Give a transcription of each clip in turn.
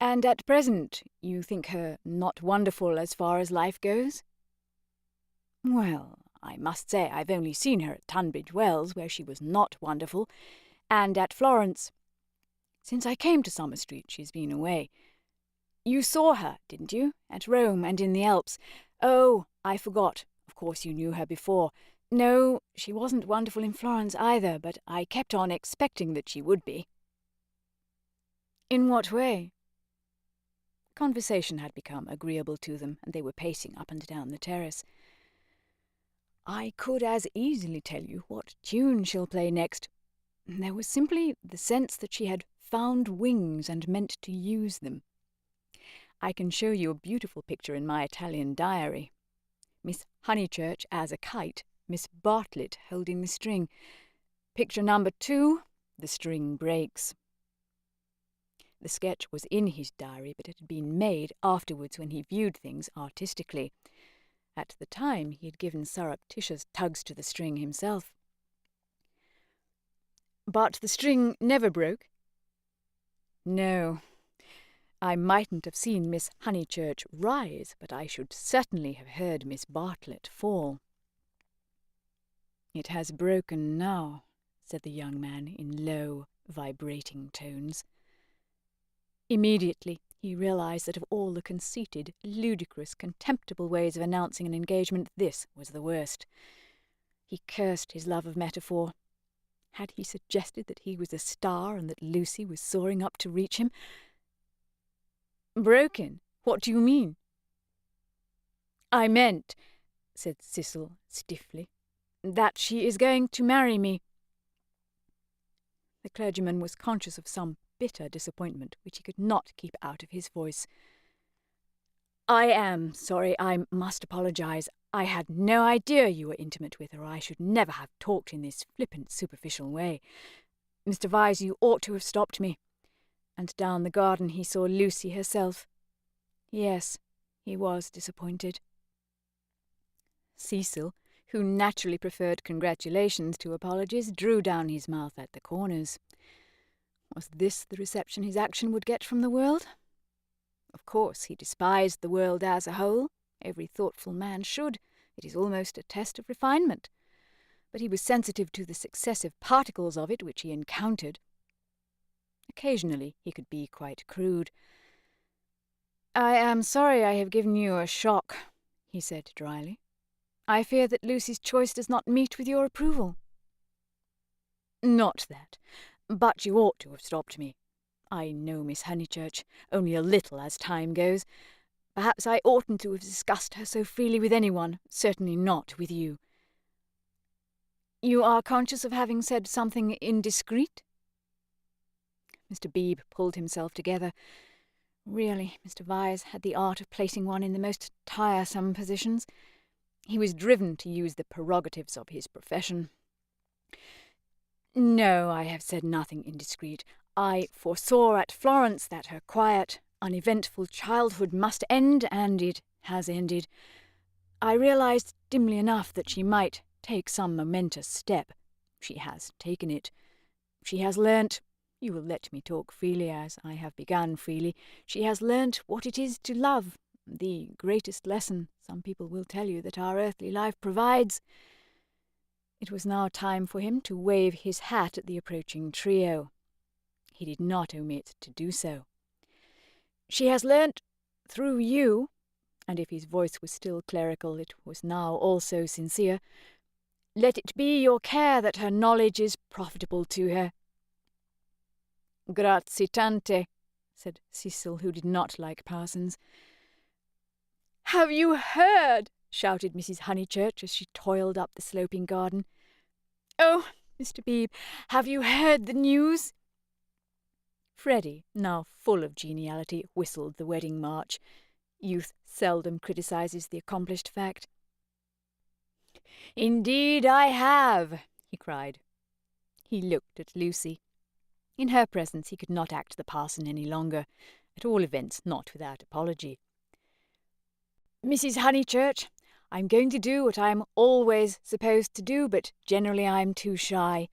And at present you think her not wonderful as far as life goes? Well, I must say I've only seen her at Tunbridge Wells, where she was not wonderful, and at Florence. Since I came to Summer Street she's been away. You saw her, didn't you, at Rome and in the Alps? Oh, I forgot. Of course you knew her before. No, she wasn't wonderful in Florence either, but I kept on expecting that she would be. In what way? Conversation had become agreeable to them, and they were pacing up and down the terrace. I could as easily tell you what tune she'll play next. There was simply the sense that she had found wings and meant to use them. I can show you a beautiful picture in my Italian diary. Miss Honeychurch as a kite, Miss Bartlett holding the string. Picture number 2, the string breaks. The sketch was in his diary, but it had been made afterwards when he viewed things artistically. At the time he had given surreptitious tugs to the string himself. But the string never broke? No. I mightn't have seen Miss Honeychurch rise, but I should certainly have heard Miss Bartlett fall. It has broken now, said the young man in low, vibrating tones. Immediately he realized that of all the conceited, ludicrous, contemptible ways of announcing an engagement, this was the worst. He cursed his love of metaphor. Had he suggested that he was a star and that Lucy was soaring up to reach him? Broken? What do you mean? I meant, said Cecil stiffly, that she is going to marry me. The clergyman was conscious of some bitter disappointment which he could not keep out of his voice. I am sorry. I must apologize. I had no idea you were intimate with her, or I should never have talked in this flippant, superficial way. Mr. Vyse, you ought to have stopped me. And down the garden he saw Lucy herself. Yes, he was disappointed. Cecil, who naturally preferred congratulations to apologies, drew down his mouth at the corners. Was this the reception his action would get from the world? Of course, he despised the world as a whole. Every thoughtful man should. It is almost a test of refinement. But he was sensitive to the successive particles of it which he encountered. Occasionally he could be quite crude. I am sorry I have given you a shock, he said dryly. I fear that Lucy's choice does not meet with your approval. Not that. But you ought to have stopped me. I know Miss Honeychurch, only a little as time goes. Perhaps I oughtn't to have discussed her so freely with anyone, certainly not with you. You are conscious of having said something indiscreet? Mr. Beebe pulled himself together. Really, Mr. Vyse had the art of placing one in the most tiresome positions. He was driven to use the prerogatives of his profession. No, I have said nothing indiscreet. I foresaw at Florence that her quiet, uneventful childhood must end, and it has ended. I realized dimly enough that she might take some momentous step. She has taken it. She has learnt, you will let me talk freely as I have begun freely, she has learnt what it is to love, the greatest lesson, some people will tell you, that our earthly life provides. It was now time for him to wave his hat at the approaching trio. He did not omit to do so. She has learnt through you, and if his voice was still clerical, it was now also sincere, let it be your care that her knowledge is profitable to her. Grazie tante, said Cecil, who did not like parsons. Have you heard? Shouted Mrs. Honeychurch as she toiled up the sloping garden. Oh, Mr. Beebe, have you heard the news? Freddie, now full of geniality, whistled the wedding march. Youth seldom criticises the accomplished fact. Indeed I have, he cried. He looked at Lucy. In her presence he could not act the parson any longer, at all events not without apology. Mrs. Honeychurch, I'm going to do what I'm always supposed to do, but generally I'm too shy.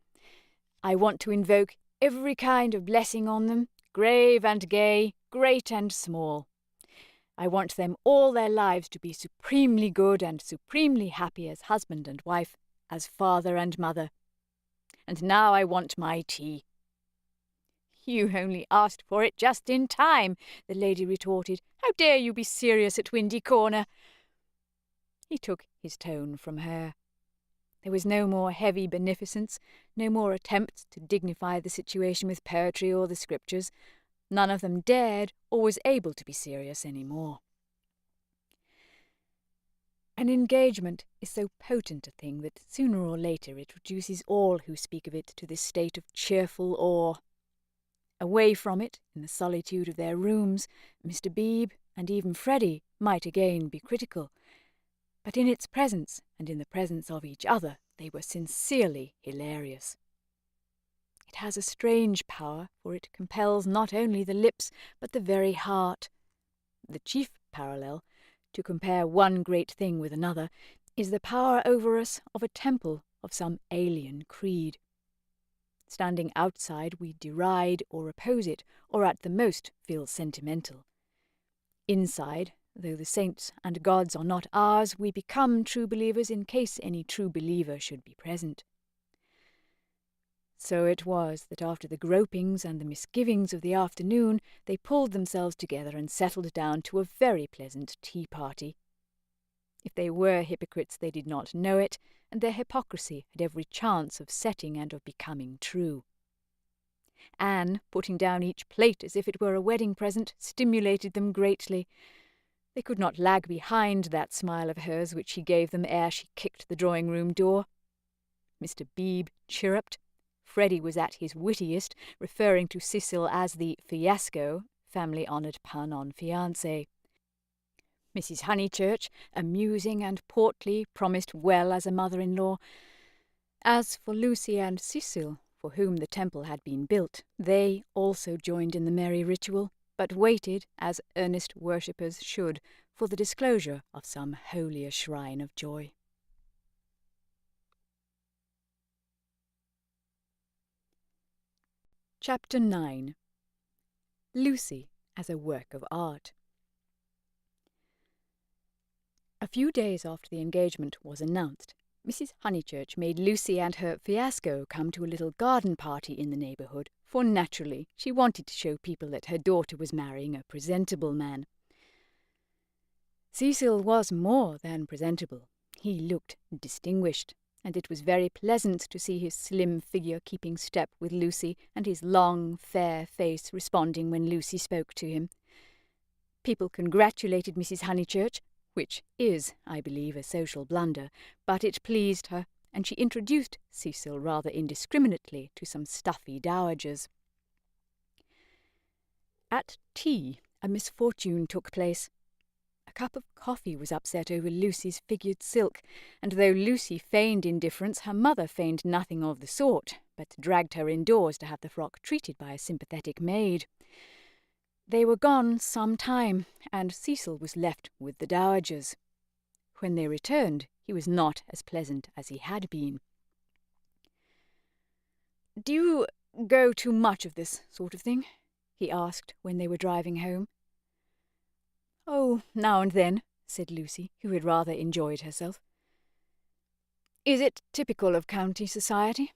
I want to invoke every kind of blessing on them, grave and gay, great and small. I want them all their lives to be supremely good and supremely happy as husband and wife, as father and mother. And now I want my tea." "You only asked for it just in time," the lady retorted. "How dare you be serious at Windy Corner?" He took his tone from her. There was no more heavy beneficence, no more attempts to dignify the situation with poetry or the scriptures. None of them dared or was able to be serious any more. An engagement is so potent a thing that sooner or later it reduces all who speak of it to this state of cheerful awe. Away from it, in the solitude of their rooms, Mr. Beebe and even Freddie might again be critical, but in its presence and in the presence of each other they were sincerely hilarious. It has a strange power, for it compels not only the lips but the very heart. The chief parallel, to compare one great thing with another, is the power over us of a temple of some alien creed. Standing outside, we deride or oppose it, or at the most feel sentimental. Inside, though the saints and gods are not ours, we become true believers in case any true believer should be present. So it was that after the gropings and the misgivings of the afternoon, they pulled themselves together and settled down to a very pleasant tea-party. If they were hypocrites, they did not know it, and their hypocrisy had every chance of setting and of becoming true. Anne, putting down each plate as if it were a wedding present, stimulated them greatly. They could not lag behind that smile of hers which she gave them ere she kicked the drawing-room door. Mr. Beebe chirruped. Freddie was at his wittiest, referring to Cecil as the fiasco, family-honoured pun on fiancé. Mrs. Honeychurch, amusing and portly, promised well as a mother-in-law. As for Lucy and Cecil, for whom the temple had been built, they also joined in the merry ritual, but waited, as earnest worshippers should, for the disclosure of some holier shrine of joy. Chapter 9. Lucy as a work of art. A few days after the engagement was announced, Mrs. Honeychurch made Lucy and her fiasco come to a little garden party in the neighbourhood, for naturally she wanted to show people that her daughter was marrying a presentable man. Cecil was more than presentable. He looked distinguished, and it was very pleasant to see his slim figure keeping step with Lucy and his long, fair face responding when Lucy spoke to him. People congratulated Mrs. Honeychurch, which is, I believe, a social blunder, but it pleased her, and she introduced Cecil rather indiscriminately to some stuffy dowagers. At tea, a misfortune took place. A cup of coffee was upset over Lucy's figured silk, and though Lucy feigned indifference, her mother feigned nothing of the sort, but dragged her indoors to have the frock treated by a sympathetic maid. They were gone some time, and Cecil was left with the dowagers. When they returned, he was not as pleasant as he had been. "Do you go to much of this sort of thing?" he asked when they were driving home. "Oh, now and then," said Lucy, who had rather enjoyed herself. "Is it typical of county society?"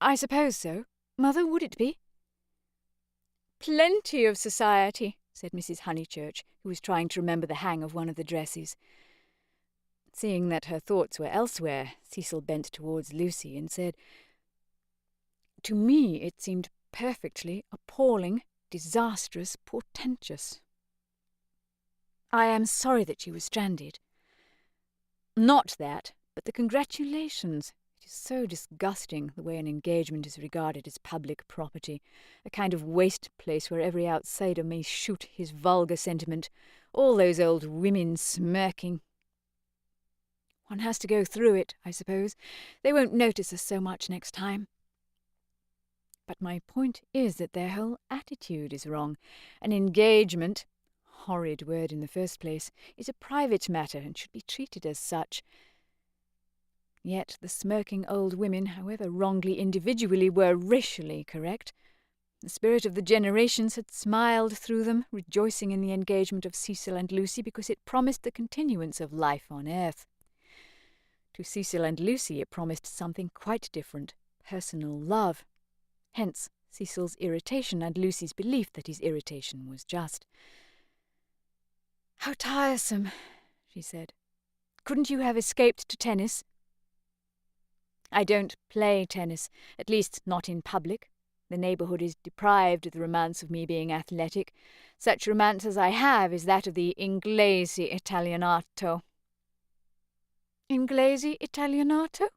"I suppose so. Mother, would it be?" "Plenty of society," said Mrs. Honeychurch, who was trying to remember the hang of one of the dresses. Seeing that her thoughts were elsewhere, Cecil bent towards Lucy and said, "To me it seemed perfectly appalling, disastrous, portentous. I am sorry that she was stranded. Not that, but the congratulations. It is so disgusting, the way an engagement is regarded as public property, a kind of waste place where every outsider may shoot his vulgar sentiment, all those old women smirking. One has to go through it, I suppose. They won't notice us so much next time. But my point is that their whole attitude is wrong. An engagement, horrid word in the first place, is a private matter and should be treated as such. Yet the smirking old women, however wrongly individually, were racially correct. The spirit of the generations had smiled through them, rejoicing in the engagement of Cecil and Lucy because it promised the continuance of life on earth. To Cecil and Lucy it promised something quite different, personal love. Hence Cecil's irritation and Lucy's belief that his irritation was just. "How tiresome," she said. "Couldn't you have escaped to tennis?" "I don't play tennis, at least not in public. The neighbourhood is deprived of the romance of me being athletic. Such romance as I have is that of the Inglese Italianato." "Inglese Italianato?"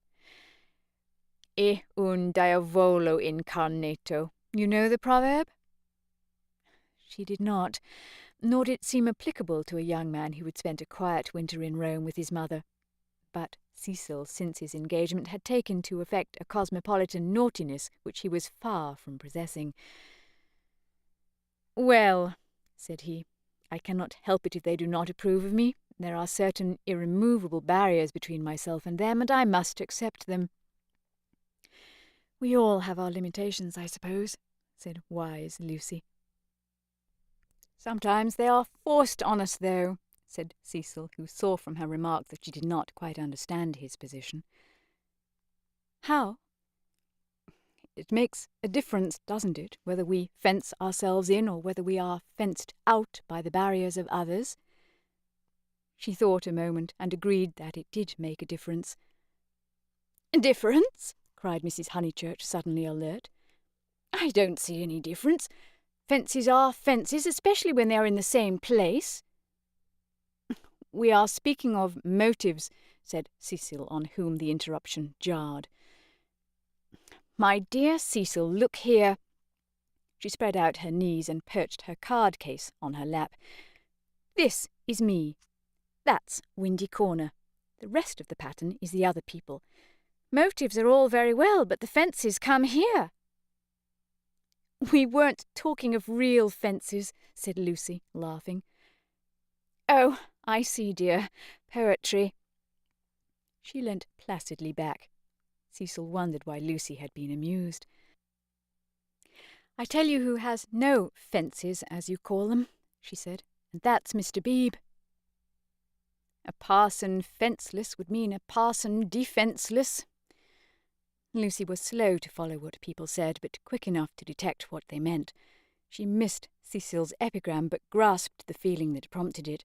"E un diavolo incarnato. You know the proverb?" She did not, nor did it seem applicable to a young man who had spent a quiet winter in Rome with his mother. But Cecil, since his engagement, had taken to effect a cosmopolitan naughtiness which he was far from possessing. "Well," said he, "I cannot help it if they do not approve of me. There are certain irremovable barriers between myself and them, and I must accept them." "We all have our limitations, I suppose," said wise Lucy. "Sometimes they are forced on us, though," said Cecil, who saw from her remark that she did not quite understand his position. "How?" "It makes a difference, doesn't it, whether we fence ourselves in or whether we are fenced out by the barriers of others?" She thought a moment and agreed that it did make a difference. "Difference?" cried Mrs. Honeychurch, suddenly alert. "I don't see any difference. Fences are fences, especially when they are in the same place." "We are speaking of motives," said Cecil, on whom the interruption jarred. "My dear Cecil, look here." She spread out her knees and perched her card case on her lap. "This is me. That's Windy Corner. The rest of the pattern is the other people. Motives are all very well, but the fences come here." "We weren't talking of real fences," said Lucy, laughing. "Oh, I see, dear. Poetry." She leant placidly back. Cecil wondered why Lucy had been amused. "I tell you who has no fences, as you call them," she said, "and that's Mr. Beebe." "A parson fenceless would mean a parson defenceless." Lucy was slow to follow what people said, but quick enough to detect what they meant. She missed Cecil's epigram, but grasped the feeling that prompted it.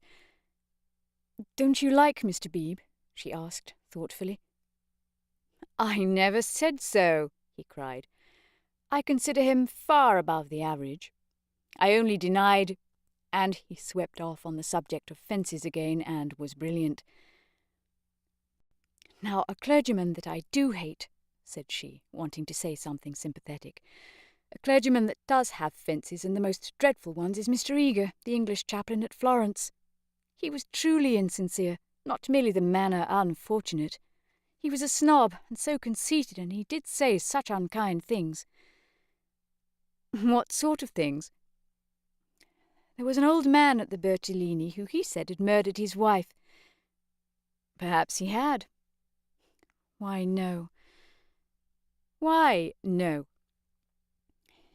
"Don't you like Mr. Beebe?" she asked, thoughtfully. "I never said so," he cried. "I consider him far above the average. I only denied—" and he swept off on the subject of fences again and was brilliant. "Now, a clergyman that I do hate," said she, wanting to say something sympathetic. "A clergyman that does have fences, and the most dreadful ones, is Mr. Eager, the English chaplain at Florence. He was truly insincere, not merely the manner unfortunate. He was a snob, and so conceited, and he did say such unkind things." "What sort of things?" "There was an old man at the Bertolini who he said had murdered his wife." "Perhaps he had." "Why, no." "Why, no?"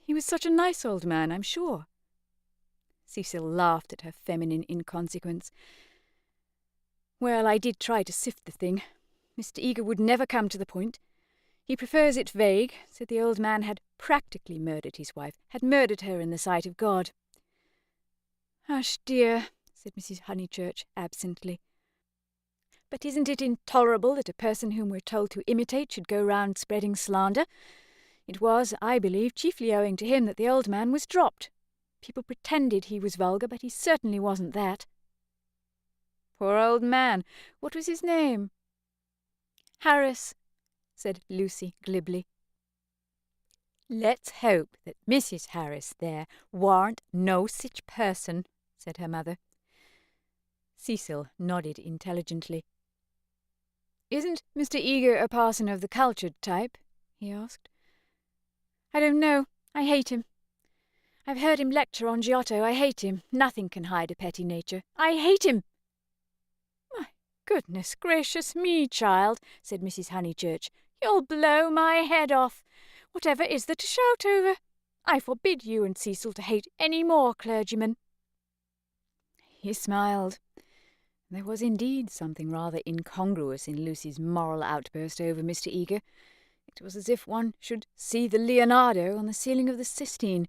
"He was such a nice old man, I'm sure." Cecil laughed at her feminine inconsequence. "Well, I did try to sift the thing. Mr. Eager would never come to the point. He prefers it vague, said the old man had practically murdered his wife, had murdered her in the sight of God." "Hush, dear," said Mrs. Honeychurch absently. "But isn't it intolerable that a person whom we're told to imitate should go round spreading slander? It was, I believe, chiefly owing to him that the old man was dropped. People pretended he was vulgar, but he certainly wasn't that." "Poor old man. What was his name?" "Harris," said Lucy glibly. "Let's hope that Mrs. Harris there warn't no sich person," said her mother. Cecil nodded intelligently. "Isn't Mr. Eager a parson of the cultured type?" he asked. "I don't know. I hate him. I've heard him lecture on Giotto. I hate him. Nothing can hide a petty nature. I hate him." "My goodness gracious me, child," said Mrs. Honeychurch. "You'll blow my head off. Whatever is there to shout over? I forbid you and Cecil to hate any more clergymen." He smiled. There was indeed something rather incongruous in Lucy's moral outburst over Mr. Eager. It was as if one should see the Leonardo on the ceiling of the Sistine.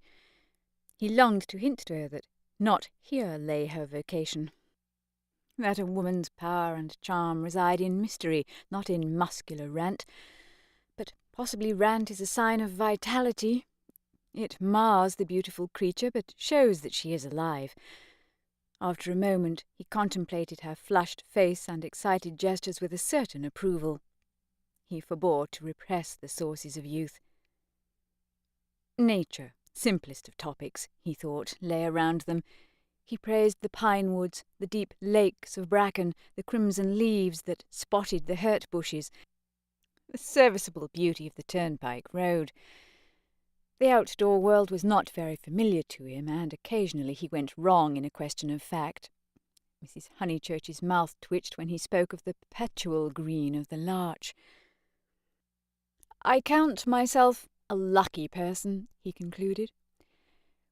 He longed to hint to her that not here lay her vocation, that a woman's power and charm reside in mystery, not in muscular rant. But possibly rant is a sign of vitality. It mars the beautiful creature, but shows that she is alive. After a moment he contemplated her flushed face and excited gestures with a certain approval. He forbore to repress the sources of youth. Nature, simplest of topics, he thought, lay around them. He praised the pine woods, the deep lakes of bracken, the crimson leaves that spotted the hurt bushes, the serviceable beauty of the turnpike road. The outdoor world was not very familiar to him, and occasionally he went wrong in a question of fact. Mrs. Honeychurch's mouth twitched when he spoke of the perpetual green of the larch. "I count myself a lucky person," he concluded.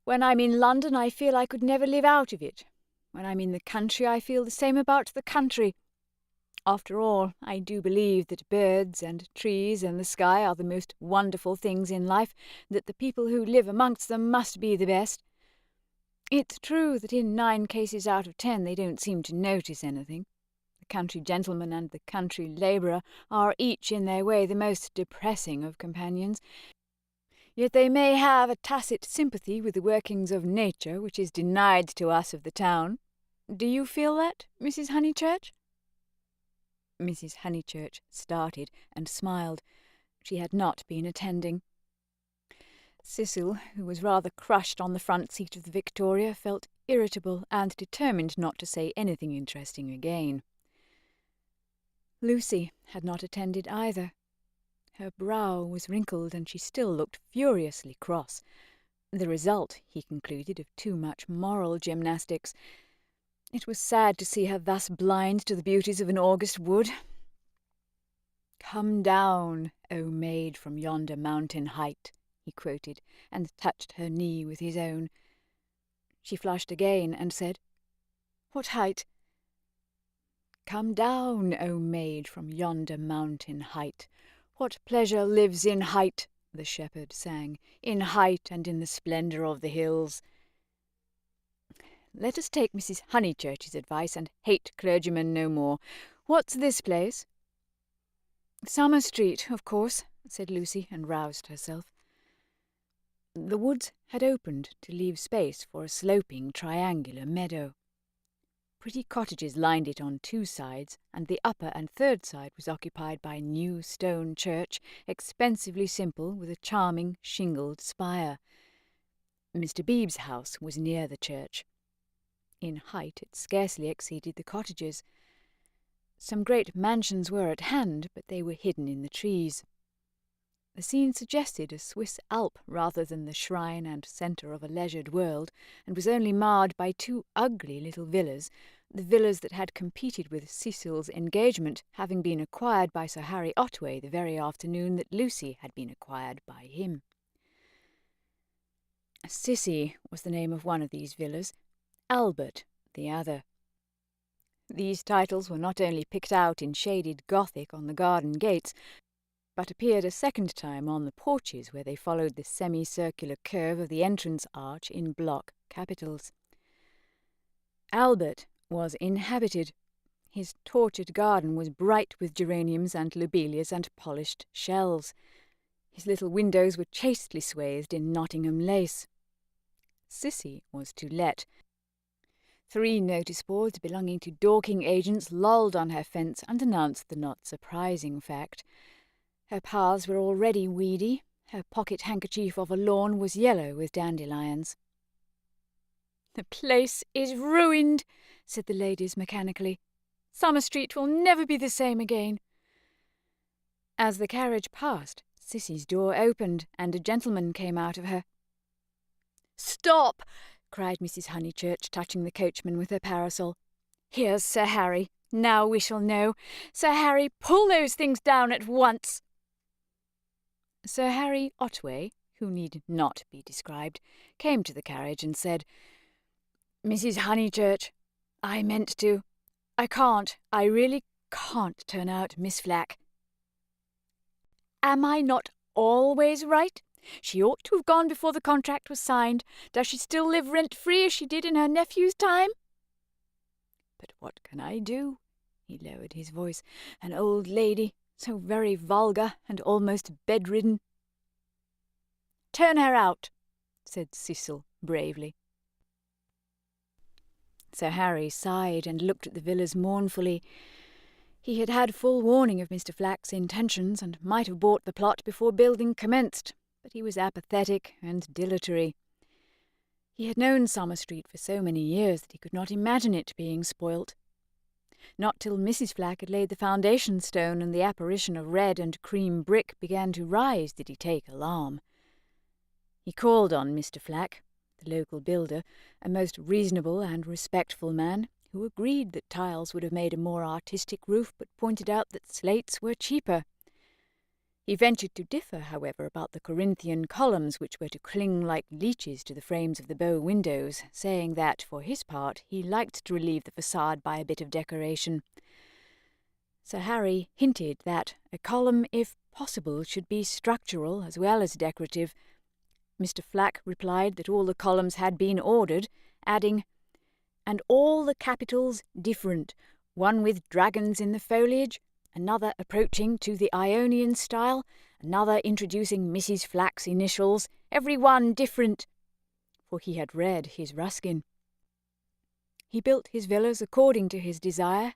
"When I'm in London I feel I could never live out of it. When I'm in the country I feel the same about the country. After all, I do believe that birds and trees and the sky are the most wonderful things in life, that the people who live amongst them must be the best. It's true that in 9 cases out of 10 they don't seem to notice anything. The country gentleman and the country labourer are each in their way the most depressing of companions. Yet they may have a tacit sympathy with the workings of nature which is denied to us of the town. Do you feel that, Mrs. Honeychurch?" Mrs. Honeychurch started and smiled. She had not been attending. Cecil, who was rather crushed on the front seat of the Victoria, felt irritable and determined not to say anything interesting again. Lucy had not attended either. Her brow was wrinkled and she still looked furiously cross. The result, he concluded, of too much moral gymnastics. It was sad to see her thus blind to the beauties of an August wood. "Come down, O maid from yonder mountain height," he quoted, and touched her knee with his own. She flushed again and said, "What height?" "Come down, O maid from yonder mountain height. What pleasure lives in height," the shepherd sang, "in height and in the splendour of the hills." "Let us take Mrs. Honeychurch's advice and hate clergymen no more. What's this place?" "Summer Street, of course," said Lucy, and roused herself. The woods had opened to leave space for a sloping triangular meadow. Pretty cottages lined it on 2 sides, and the upper and 3rd side was occupied by a new stone church, expensively simple, with a charming shingled spire. Mr. Beebe's house was near the church. In height it scarcely exceeded the cottages. Some great mansions were at hand, but they were hidden in the trees. The scene suggested a Swiss Alp rather than the shrine and centre of a leisured world, and was only marred by 2 ugly little villas, the villas that had competed with Cecil's engagement having been acquired by Sir Harry Otway the very afternoon that Lucy had been acquired by him. Sissy was the name of one of these villas, Albert the other. These titles were not only picked out in shaded Gothic on the garden gates, but appeared a second time on the porches where they followed the semicircular curve of the entrance arch in block capitals. Albert was inhabited. His tortured garden was bright with geraniums and lobelias and polished shells. His little windows were chastely swathed in Nottingham lace. Sissy was to let. 3 notice boards belonging to Dorking agents lolled on her fence and announced the not surprising fact. Her paths were already weedy. Her pocket-handkerchief of a lawn was yellow with dandelions. "The place is ruined," said the ladies mechanically. "Summer Street will never be the same again." As the carriage passed, Sissy's door opened, and a gentleman came out of her. "Stop!" cried Mrs. Honeychurch, touching the coachman with her parasol. "Here's Sir Harry. Now we shall know. Sir Harry, pull those things down at once." Sir Harry Otway, who need not be described, came to the carriage and said, "Mrs. Honeychurch, I meant to. I really can't turn out Miss Flack." "Am I not always right? She ought to have gone before the contract was signed. Does she still live rent-free as she did in her nephew's time?" "But what can I do?" He lowered his voice. "An old lady, so very vulgar and almost bedridden." "Turn her out," said Cecil bravely. Sir Harry sighed and looked at the villas mournfully. He had had full warning of Mr. Flack's intentions and might have bought the plot before building commenced, but he was apathetic and dilatory. He had known Summer Street for so many years that he could not imagine it being spoilt. Not till Mrs. Flack had laid the foundation stone and the apparition of red and cream brick began to rise did he take alarm. He called on Mr. Flack, the local builder, a most reasonable and respectful man, who agreed that tiles would have made a more artistic roof, but pointed out that slates were cheaper. He ventured to differ, however, about the Corinthian columns which were to cling like leeches to the frames of the bow windows, saying that, for his part, he liked to relieve the facade by a bit of decoration. Sir Harry hinted that a column, if possible, should be structural as well as decorative. Mr. Flack replied that all the columns had been ordered, adding, "And all the capitals different, one with dragons in the foliage, another approaching to the Ionian style, another introducing Mrs. Flack's initials, every one different," for he had read his Ruskin. He built his villas according to his desire,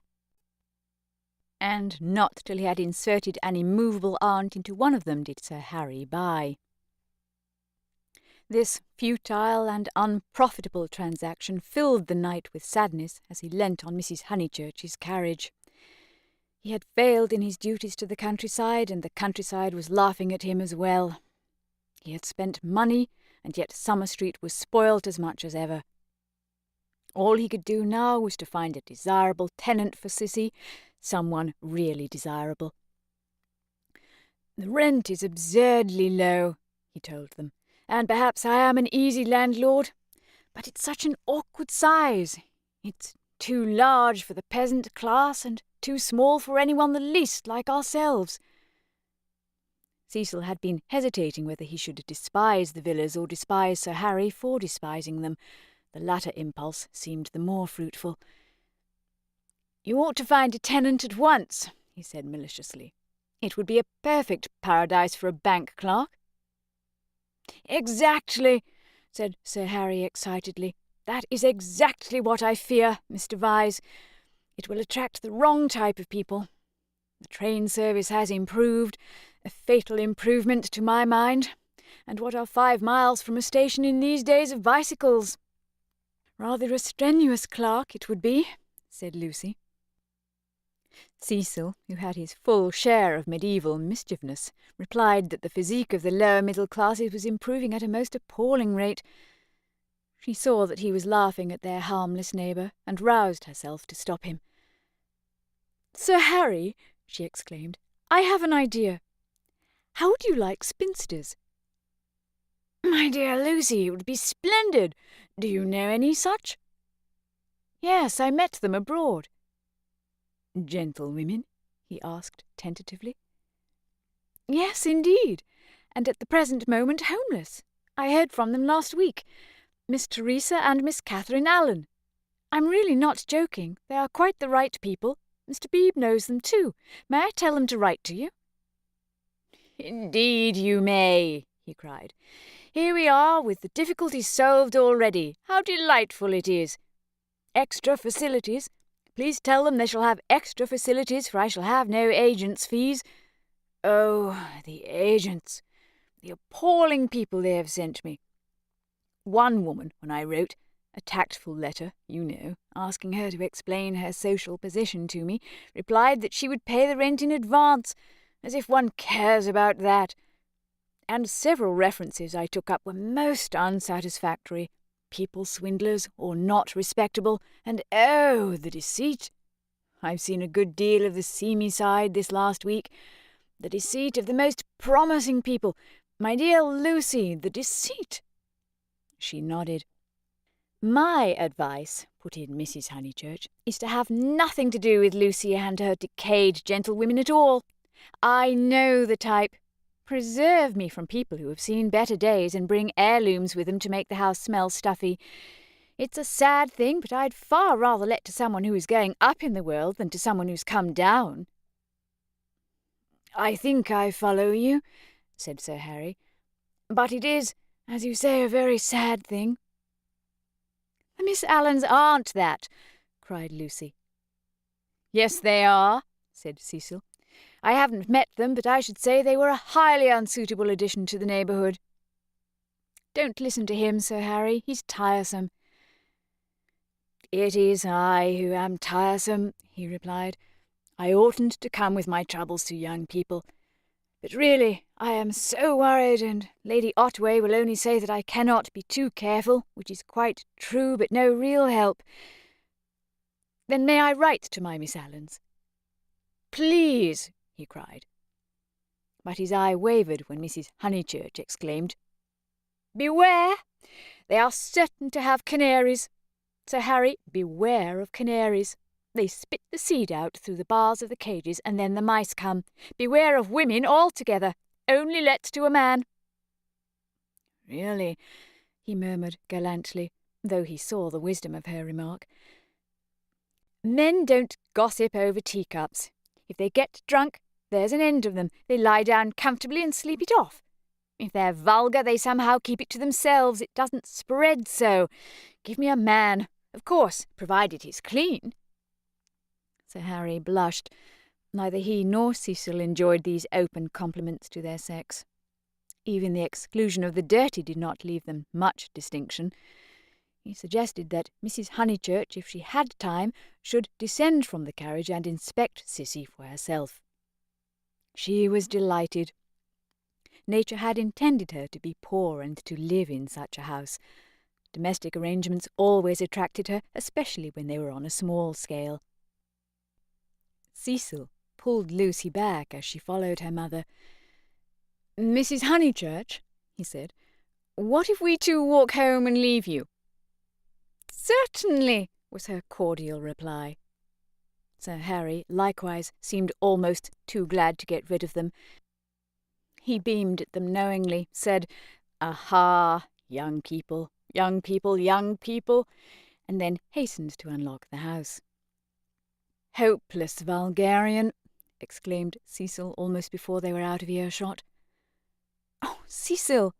and not till he had inserted an immovable aunt into one of them did Sir Harry buy. This futile and unprofitable transaction filled the knight with sadness as he leant on Mrs. Honeychurch's carriage. He had failed in his duties to the countryside, and the countryside was laughing at him as well. He had spent money, and yet Summer Street was spoilt as much as ever. All he could do now was to find a desirable tenant for Cissy, someone really desirable. "The rent is absurdly low," he told them, "and perhaps I am an easy landlord, but it's such an awkward size. It's too large for the peasant class and too small for anyone the least like ourselves." Cecil had been hesitating whether he should despise the villas or despise Sir Harry for despising them. The latter impulse seemed the more fruitful. "You ought to find a tenant at once," he said maliciously. "It would be a perfect paradise for a bank clerk." "Exactly," said Sir Harry excitedly. "That is exactly what I fear, Mr. Vyse. It will attract the wrong type of people. The train service has improved, a fatal improvement to my mind, and what are 5 miles from a station in these days of bicycles?" "Rather a strenuous clerk it would be," said Lucy. Cecil, who had his full share of medieval mischievousness, replied that the physique of the lower middle classes was improving at a most appalling rate. She saw that he was laughing at their harmless neighbour, and roused herself to stop him. "Sir Harry," she exclaimed, "I have an idea. How would you like spinsters?" "My dear Lucy, it would be splendid. Do you know any such?" "Yes, I met them abroad." "Gentlewomen?" he asked tentatively. "Yes, indeed, and at the present moment homeless. I heard from them last week. Miss Teresa and Miss Catherine Allen. I'm really not joking. They are quite the right people. Mr. Beebe knows them too. May I tell him to write to you?" "Indeed you may," he cried. "Here we are, with the difficulty solved already. How delightful it is! Extra facilities. Please tell them they shall have extra facilities, for I shall have no agents' fees. Oh, the agents! The appalling people they have sent me. One woman, when I wrote a tactful letter, you know, asking her to explain her social position to me, replied that she would pay the rent in advance, as if one cares about that. And several references I took up were most unsatisfactory. People swindlers or not respectable, and oh, the deceit! I've seen a good deal of the seamy side this last week. The deceit of the most promising people, My dear Lucy, the deceit!" She nodded. "My advice," put in Mrs. Honeychurch, "is to have nothing to do with Lucy and her decayed gentlewomen at all. I know the type. Preserve me from people who have seen better days and bring heirlooms with them to make the house smell stuffy. It's a sad thing, but I'd far rather let to someone who is going up in the world than to someone who's come down." "I think I follow you," said Sir Harry. "But it is, as you say, a very sad thing." "The Miss Allens aren't that," cried Lucy. "Yes, they are," said Cecil. "I haven't met them, but I should say they were a highly unsuitable addition to the neighbourhood." "Don't listen to him, Sir Harry. He's tiresome." "It is I who am tiresome," he replied. "I oughtn't to come with my troubles to young people. But really, I am so worried, and Lady Otway will only say that I cannot be too careful, which is quite true, but no real help. Then may I write to my Miss Allens?" "Please!" he cried. But his eye wavered when Mrs. Honeychurch exclaimed, "Beware! They are certain to have canaries. Sir Harry, beware of canaries. They spit the seed out through the bars of the cages, and then the mice come. Beware of women altogether. Only let to a man." "Really," he murmured gallantly, though he saw the wisdom of her remark. "Men don't gossip over teacups. If they get drunk, there's an end of them. They lie down comfortably and sleep it off. If they're vulgar, they somehow keep it to themselves. It doesn't spread so. Give me a man, of course, provided he's clean." Sir Harry blushed. Neither he nor Cecil enjoyed these open compliments to their sex. Even the exclusion of the dirty did not leave them much distinction. He suggested that Mrs. Honeychurch, if she had time, should descend from the carriage and inspect Cissy for herself. She was delighted. Nature had intended her to be poor and to live in such a house. Domestic arrangements always attracted her, especially when they were on a small scale. Cecil pulled Lucy back as she followed her mother. "Mrs. Honeychurch," he said, "what if we two walk home and leave you?" "Certainly," was her cordial reply. Sir Harry likewise seemed almost too glad to get rid of them. He beamed at them knowingly, said, "Aha, young people, young people, young people," and then hastened to unlock the house. "Hopeless vulgarian!" exclaimed Cecil almost before they were out of earshot. "Oh, Cecil!"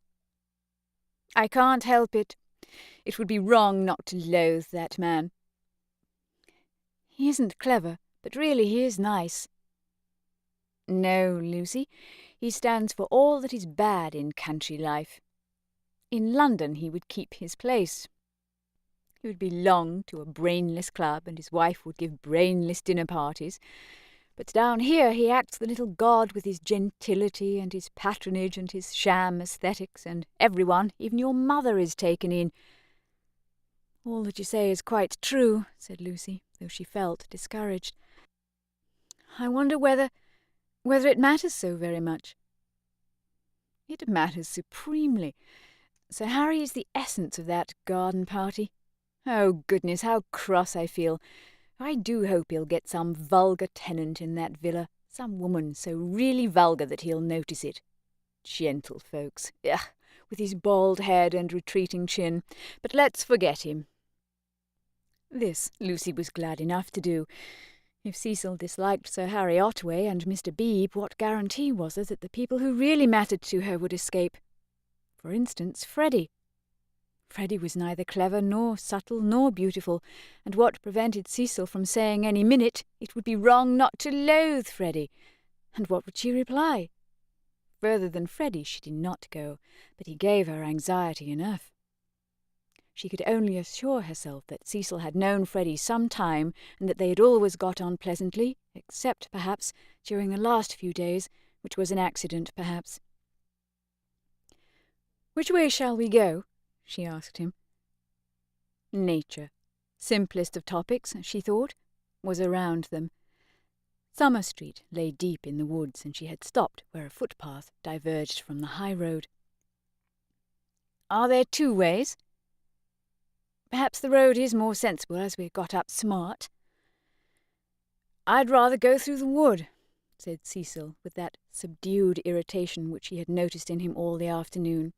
"I can't help it. It would be wrong not to loathe that man." "He isn't clever, but really he is nice." "No, Lucy. He stands for all that is bad in country life. In London he would keep his place. He would belong to a brainless club, and his wife would give brainless dinner parties. But down here he acts the little god with his gentility and his patronage and his sham aesthetics, and everyone, even your mother, is taken in." "All that you say is quite true," said Lucy, though she felt discouraged. "I wonder whether it matters so very much." "It matters supremely. Sir Harry is the essence of that garden party. Oh, goodness, how cross I feel. I do hope he'll get some vulgar tenant in that villa, some woman so really vulgar that he'll notice it. Gentlefolks, ugh, with his bald head and retreating chin. But let's forget him." This Lucy was glad enough to do. If Cecil disliked Sir Harry Otway and Mr. Beebe, what guarantee was there that the people who really mattered to her would escape? For instance, Freddie. Freddie was neither clever nor subtle nor beautiful, and what prevented Cecil from saying any minute it would be wrong not to loathe Freddie? And what would she reply? Further than Freddie she did not go, but he gave her anxiety enough. She could only assure herself that Cecil had known Freddie some time, and that they had always got on pleasantly, except, perhaps, during the last few days, which was an accident, perhaps. "Which way shall we go?" she asked him. Nature, simplest of topics, she thought, was around them. Summer Street lay deep in the woods, and she had stopped where a footpath diverged from the high road. "Are there two ways? Perhaps the road is more sensible as we're got up smart." "I'd rather go through the wood," said Cecil, with that subdued irritation which he had noticed in him all the afternoon.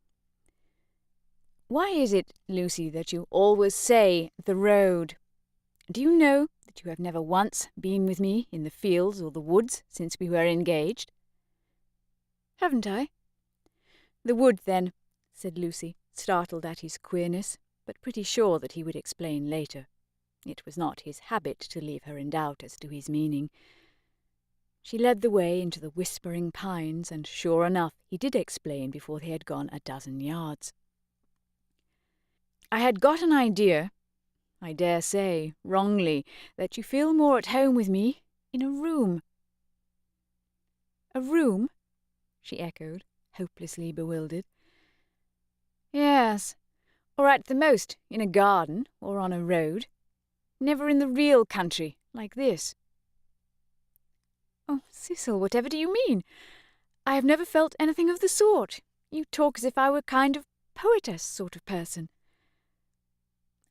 "Why is it, Lucy, that you always say the road? Do you know that you have never once been with me in the fields or the woods since we were engaged?" "Haven't I?" "The wood, then," said Lucy, startled at his queerness, but pretty sure that he would explain later. It was not his habit to leave her in doubt as to his meaning. She led the way into the whispering pines, and sure enough he did explain before they had gone a dozen yards. "I had got an idea, I dare say, wrongly, that you feel more at home with me in a room." "A room?" she echoed, hopelessly bewildered. "Yes, or at the most in a garden or on a road. Never in the real country, like this." "Oh, Cecil, whatever do you mean? I have never felt anything of the sort. You talk as if I were a kind of poetess sort of person."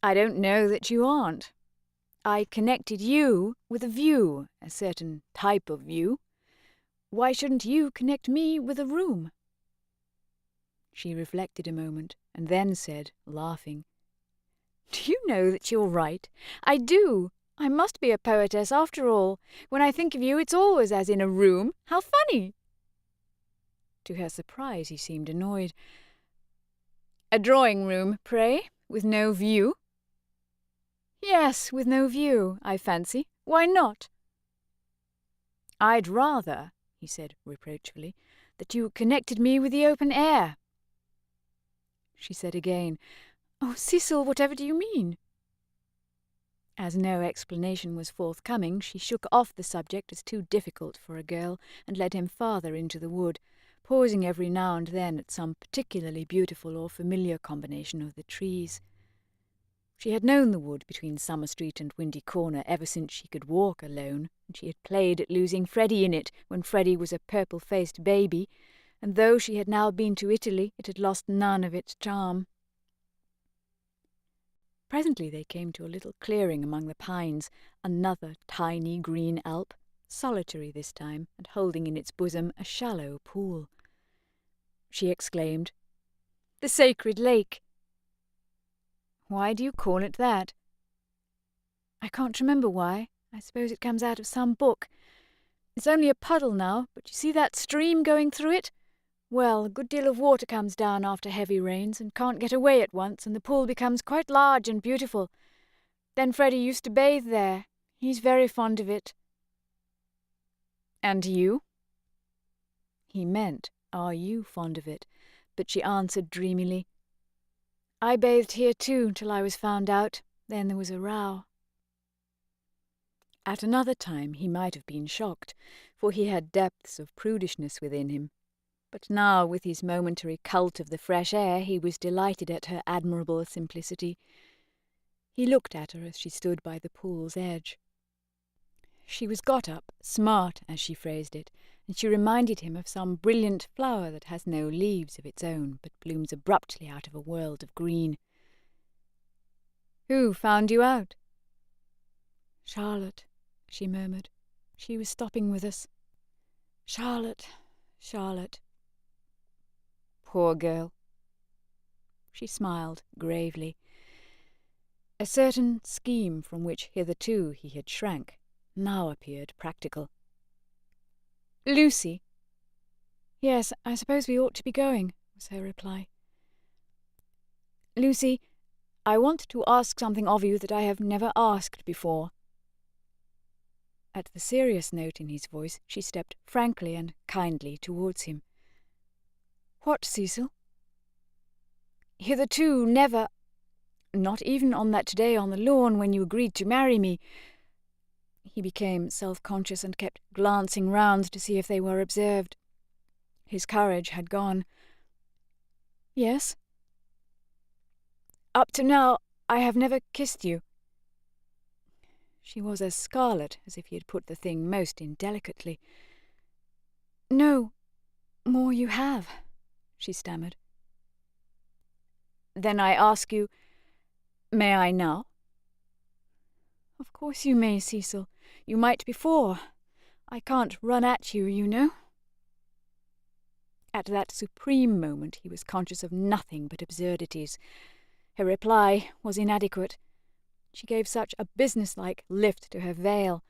"I don't know that you aren't. I connected you with a view, a certain type of view. Why shouldn't you connect me with a room?" She reflected a moment, and then said, laughing, "Do you know that you're right? I do. I must be a poetess after all. When I think of you, it's always as in a room. How funny!" To her surprise, he seemed annoyed. "A drawing-room, pray, with no view?" "Yes, with no view, I fancy. Why not?" "I'd rather," he said reproachfully, "that you connected me with the open air." She said again, "Oh, Cecil, whatever do you mean?" As no explanation was forthcoming, she shook off the subject as too difficult for a girl, and led him farther into the wood, pausing every now and then at some particularly beautiful or familiar combination of the trees. She had known the wood between Summer Street and Windy Corner ever since she could walk alone, and she had played at losing Freddie in it when Freddie was a purple-faced baby, and though she had now been to Italy, it had lost none of its charm. Presently they came to a little clearing among the pines, another tiny green alp, solitary this time, and holding in its bosom a shallow pool. She exclaimed, "The sacred lake!" "Why do you call it that?" "I can't remember why. I suppose it comes out of some book. It's only a puddle now, but you see that stream going through it? Well, a good deal of water comes down after heavy rains and can't get away at once, and the pool becomes quite large and beautiful. Then Freddie used to bathe there. He's very fond of it." "And you?" He meant, "Are you fond of it?" But she answered dreamily, "I bathed here too till I was found out. Then there was a row." At another time he might have been shocked, for he had depths of prudishness within him. But now, with his momentary cult of the fresh air, he was delighted at her admirable simplicity. He looked at her as she stood by the pool's edge. She was got up, smart, as she phrased it, and she reminded him of some brilliant flower that has no leaves of its own, but blooms abruptly out of a world of green. "Who found you out?" "Charlotte," she murmured. "She was stopping with us. Charlotte, Charlotte." "Poor girl." She smiled gravely. A certain scheme from which hitherto he had shrank now appeared practical. "Lucy." "Yes, I suppose we ought to be going," was her reply. "Lucy, I want to ask something of you that I have never asked before." At the serious note in his voice she stepped frankly and kindly towards him. "What, Cecil?" "Hitherto never, not even on that day on the lawn when you agreed to marry me." He became self-conscious and kept glancing round to see if they were observed. His courage had gone. "Yes?" "Up to now I have never kissed you." She was as scarlet as if he had put the thing most indelicately. "No, more you have," she stammered. "Then I ask you, may I now?" "Of course you may, Cecil. You might before. I can't run at you, you know." At that supreme moment he was conscious of nothing but absurdities. Her reply was inadequate. She gave such a businesslike lift to her veil.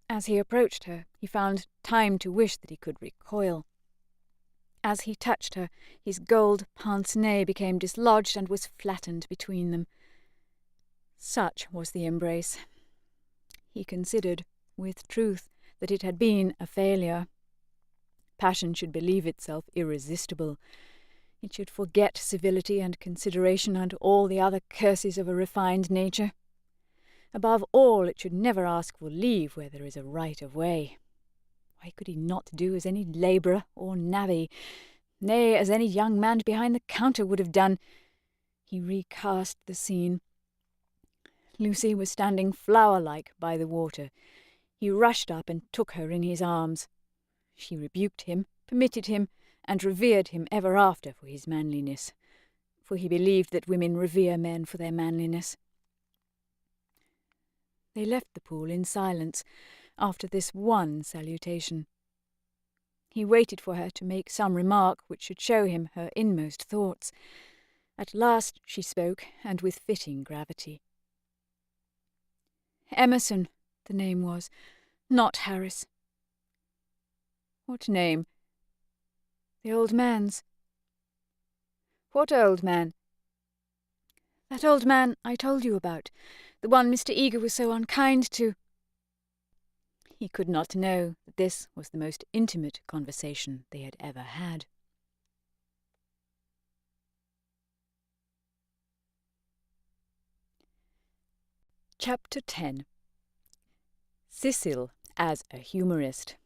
As he approached her, he found time to wish that he could recoil. As he touched her, his gold pince-nez became dislodged and was flattened between them. Such was the embrace. He considered, with truth, that it had been a failure. Passion should believe itself irresistible. It should forget civility and consideration and all the other curses of a refined nature. Above all, it should never ask for leave where there is a right of way. Why could he not do as any labourer or navvy, nay, as any young man behind the counter would have done? He recast the scene. Lucy was standing flower-like by the water. He rushed up and took her in his arms. She rebuked him, permitted him, and revered him ever after for his manliness, for he believed that women revere men for their manliness. They left the pool in silence after this one salutation. He waited for her to make some remark which should show him her inmost thoughts. At last she spoke, and with fitting gravity. "Emerson, the name was, not Harris." "What name?" "The old man's." "What old man?" "That old man I told you about, the one Mr. Eager was so unkind to." He could not know that this was the most intimate conversation they had ever had. Chapter 10. Cecil as a Humorist.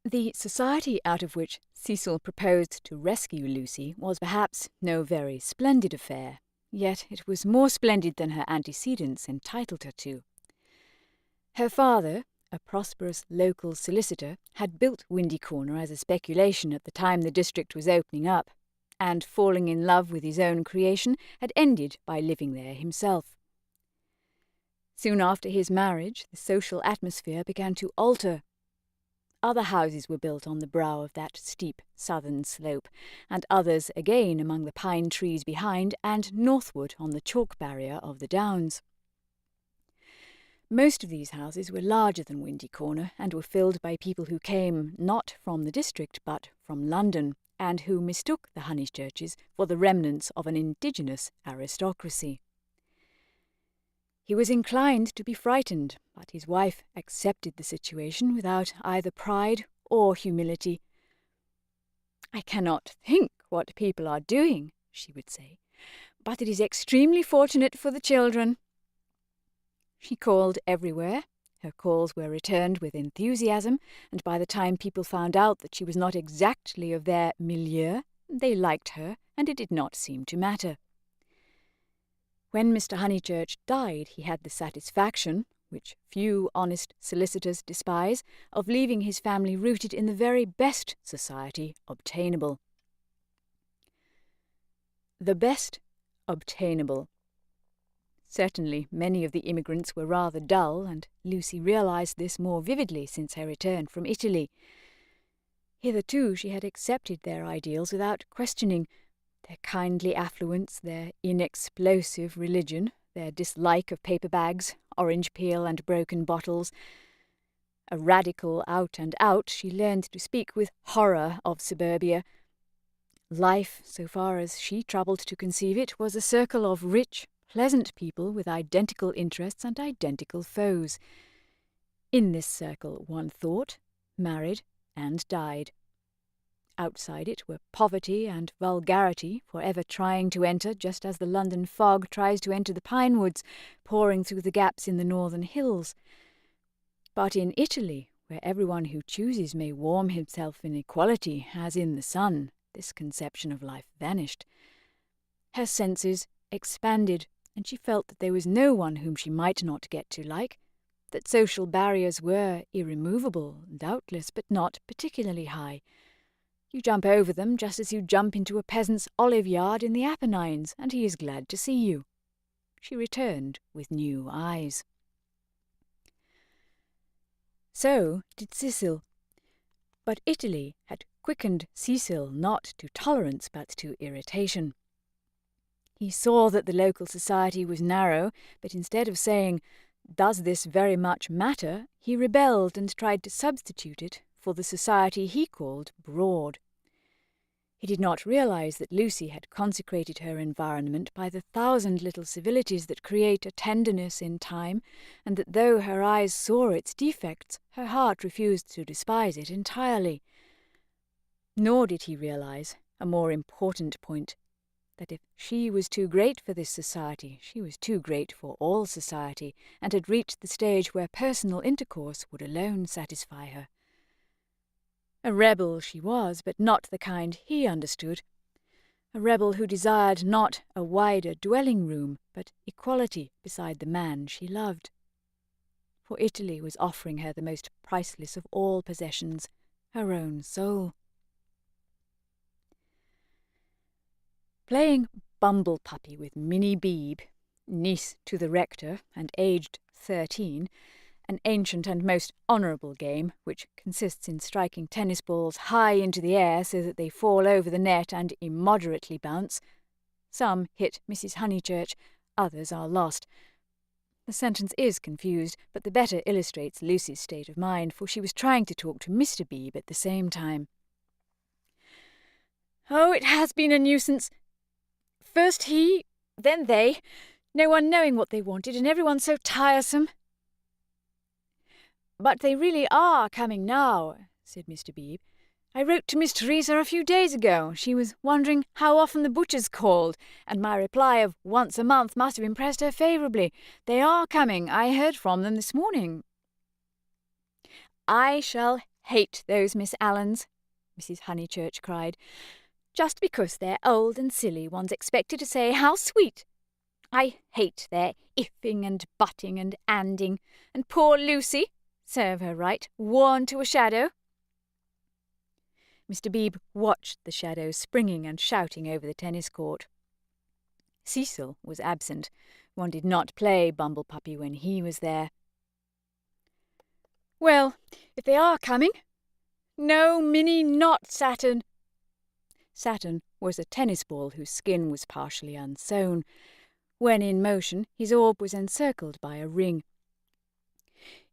The society out of which Cecil proposed to rescue Lucy was perhaps no very splendid affair, yet it was more splendid than her antecedents entitled her to. Her father, a prosperous local solicitor, had built Windy Corner as a speculation at the time the district was opening up, and, falling in love with his own creation, had ended by living there himself. Soon after his marriage, the social atmosphere began to alter. Other houses were built on the brow of that steep southern slope, and others again among the pine trees behind and northward on the chalk barrier of the downs. Most of these houses were larger than Windy Corner and were filled by people who came not from the district but from London, and who mistook the Honeychurches for the remnants of an indigenous aristocracy. He was inclined to be frightened, but his wife accepted the situation without either pride or humility. "I cannot think what people are doing," she would say, "but it is extremely fortunate for the children." She called everywhere. Her calls were returned with enthusiasm, and by the time people found out that she was not exactly of their milieu, they liked her, and it did not seem to matter. When Mr. Honeychurch died, he had the satisfaction, which few honest solicitors despise, of leaving his family rooted in the very best society obtainable. The best obtainable. Certainly many of the immigrants were rather dull, and Lucy realized this more vividly since her return from Italy. Hitherto she had accepted their ideals without questioning, their kindly affluence, their inexplosive religion, their dislike of paper bags, orange peel and broken bottles. A radical out and out, she learned to speak with horror of suburbia. Life, so far as she troubled to conceive it, was a circle of rich, pleasant people with identical interests and identical foes. In this circle one thought, married, and died. Outside it were poverty and vulgarity, forever trying to enter, just as the London fog tries to enter the pine woods, pouring through the gaps in the northern hills. But in Italy, where everyone who chooses may warm himself in equality, as in the sun, this conception of life vanished. Her senses expanded, and she felt that there was no one whom she might not get to like, that social barriers were irremovable, doubtless, but not particularly high. You jump over them just as you jump into a peasant's olive yard in the Apennines, and he is glad to see you. She returned with new eyes. So did Cecil. But Italy had quickened Cecil not to tolerance but to irritation. He saw that the local society was narrow, but instead of saying, "Does this very much matter?" he rebelled and tried to substitute it for the society he called broad. He did not realize that Lucy had consecrated her environment by the 1,000 little civilities that create a tenderness in time, and that though her eyes saw its defects, her heart refused to despise it entirely. Nor did he realize a more important point, that if she was too great for this society, she was too great for all society, and had reached the stage where personal intercourse would alone satisfy her. A rebel she was, but not the kind he understood. A rebel who desired not a wider dwelling-room, but equality beside the man she loved. For Italy was offering her the most priceless of all possessions, her own soul. Playing bumble puppy with Minnie Beebe, niece to the rector and aged 13, an ancient and most honourable game, which consists in striking tennis balls high into the air so that they fall over the net and immoderately bounce. Some hit Mrs. Honeychurch, others are lost. The sentence is confused, but the better illustrates Lucy's state of mind, for she was trying to talk to Mr. Beebe at the same time. "Oh, it has been a nuisance. First he, then they, no one knowing what they wanted, and everyone so tiresome." "But they really are coming now," said Mr. Beebe. "I wrote to Miss Teresa a few days ago. She was wondering how often the butchers called, and my reply of once a month must have impressed her favourably. They are coming. I heard from them this morning." "I shall hate those Miss Allens," Mrs. Honeychurch cried. "Just because they're old and silly, one's expected to say, 'How sweet!' I hate their ifing and butting and anding. And poor Lucy, serve her right, worn to a shadow." Mr. Beebe watched the shadow springing and shouting over the tennis court. Cecil was absent. One did not play bumble puppy when he was there. "Well, if they are coming. No, Minnie, not Saturn." Saturn was a tennis ball whose skin was partially unsewn. When in motion, his orb was encircled by a ring.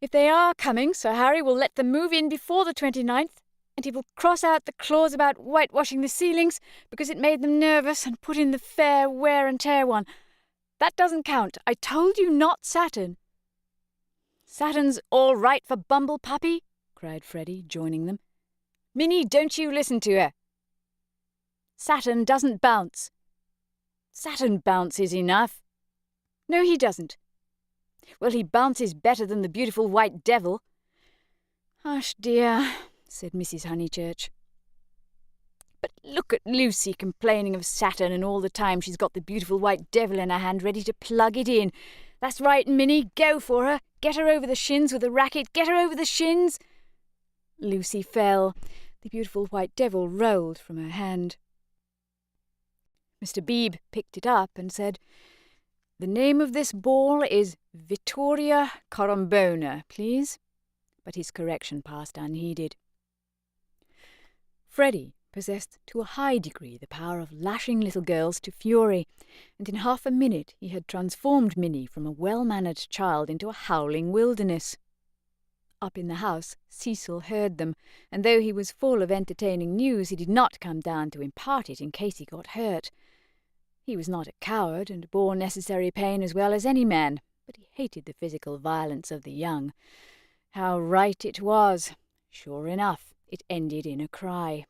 "If they are coming, Sir Harry will let them move in before the 29th, and he will cross out the clause about whitewashing the ceilings, because it made them nervous, and put in the fair wear and tear one. That doesn't count. I told you not Saturn." "Saturn's all right for bumble puppy," cried Freddie, joining them. "Minnie, don't you listen to her." "Saturn doesn't bounce." "Saturn bounces enough." "No, he doesn't." "Well, he bounces better than the beautiful white devil." "Hush, dear," said Mrs. Honeychurch. "But look at Lucy complaining of Saturn, and all the time she's got the beautiful white devil in her hand ready to plug it in. That's right, Minnie, go for her. Get her over the shins with the racket. Get her over the shins." Lucy fell. The beautiful white devil rolled from her hand. Mr. Beebe picked it up and said, "The name of this ball is Vittoria Corombona, please." But his correction passed unheeded. Freddie possessed to a high degree the power of lashing little girls to fury, and in half a minute he had transformed Minnie from a well-mannered child into a howling wilderness. Up in the house, Cecil heard them, and though he was full of entertaining news, he did not come down to impart it in case he got hurt. He was not a coward, and bore necessary pain as well as any man, but he hated the physical violence of the young. How right it was! Sure enough, it ended in a cry.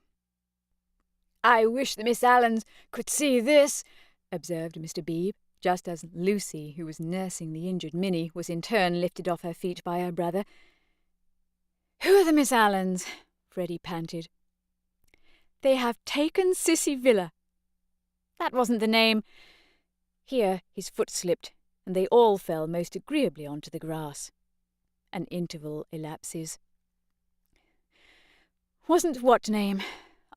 "I wish the Miss Allens could see this," observed Mr. Beebe, just as Lucy, who was nursing the injured Minnie, was in turn lifted off her feet by her brother. "Who are the Miss Allens?" Freddie panted. "They have taken Sissy Villa." "That wasn't the name." Here his foot slipped, and they all fell most agreeably onto the grass. An interval elapses. "Wasn't what name?"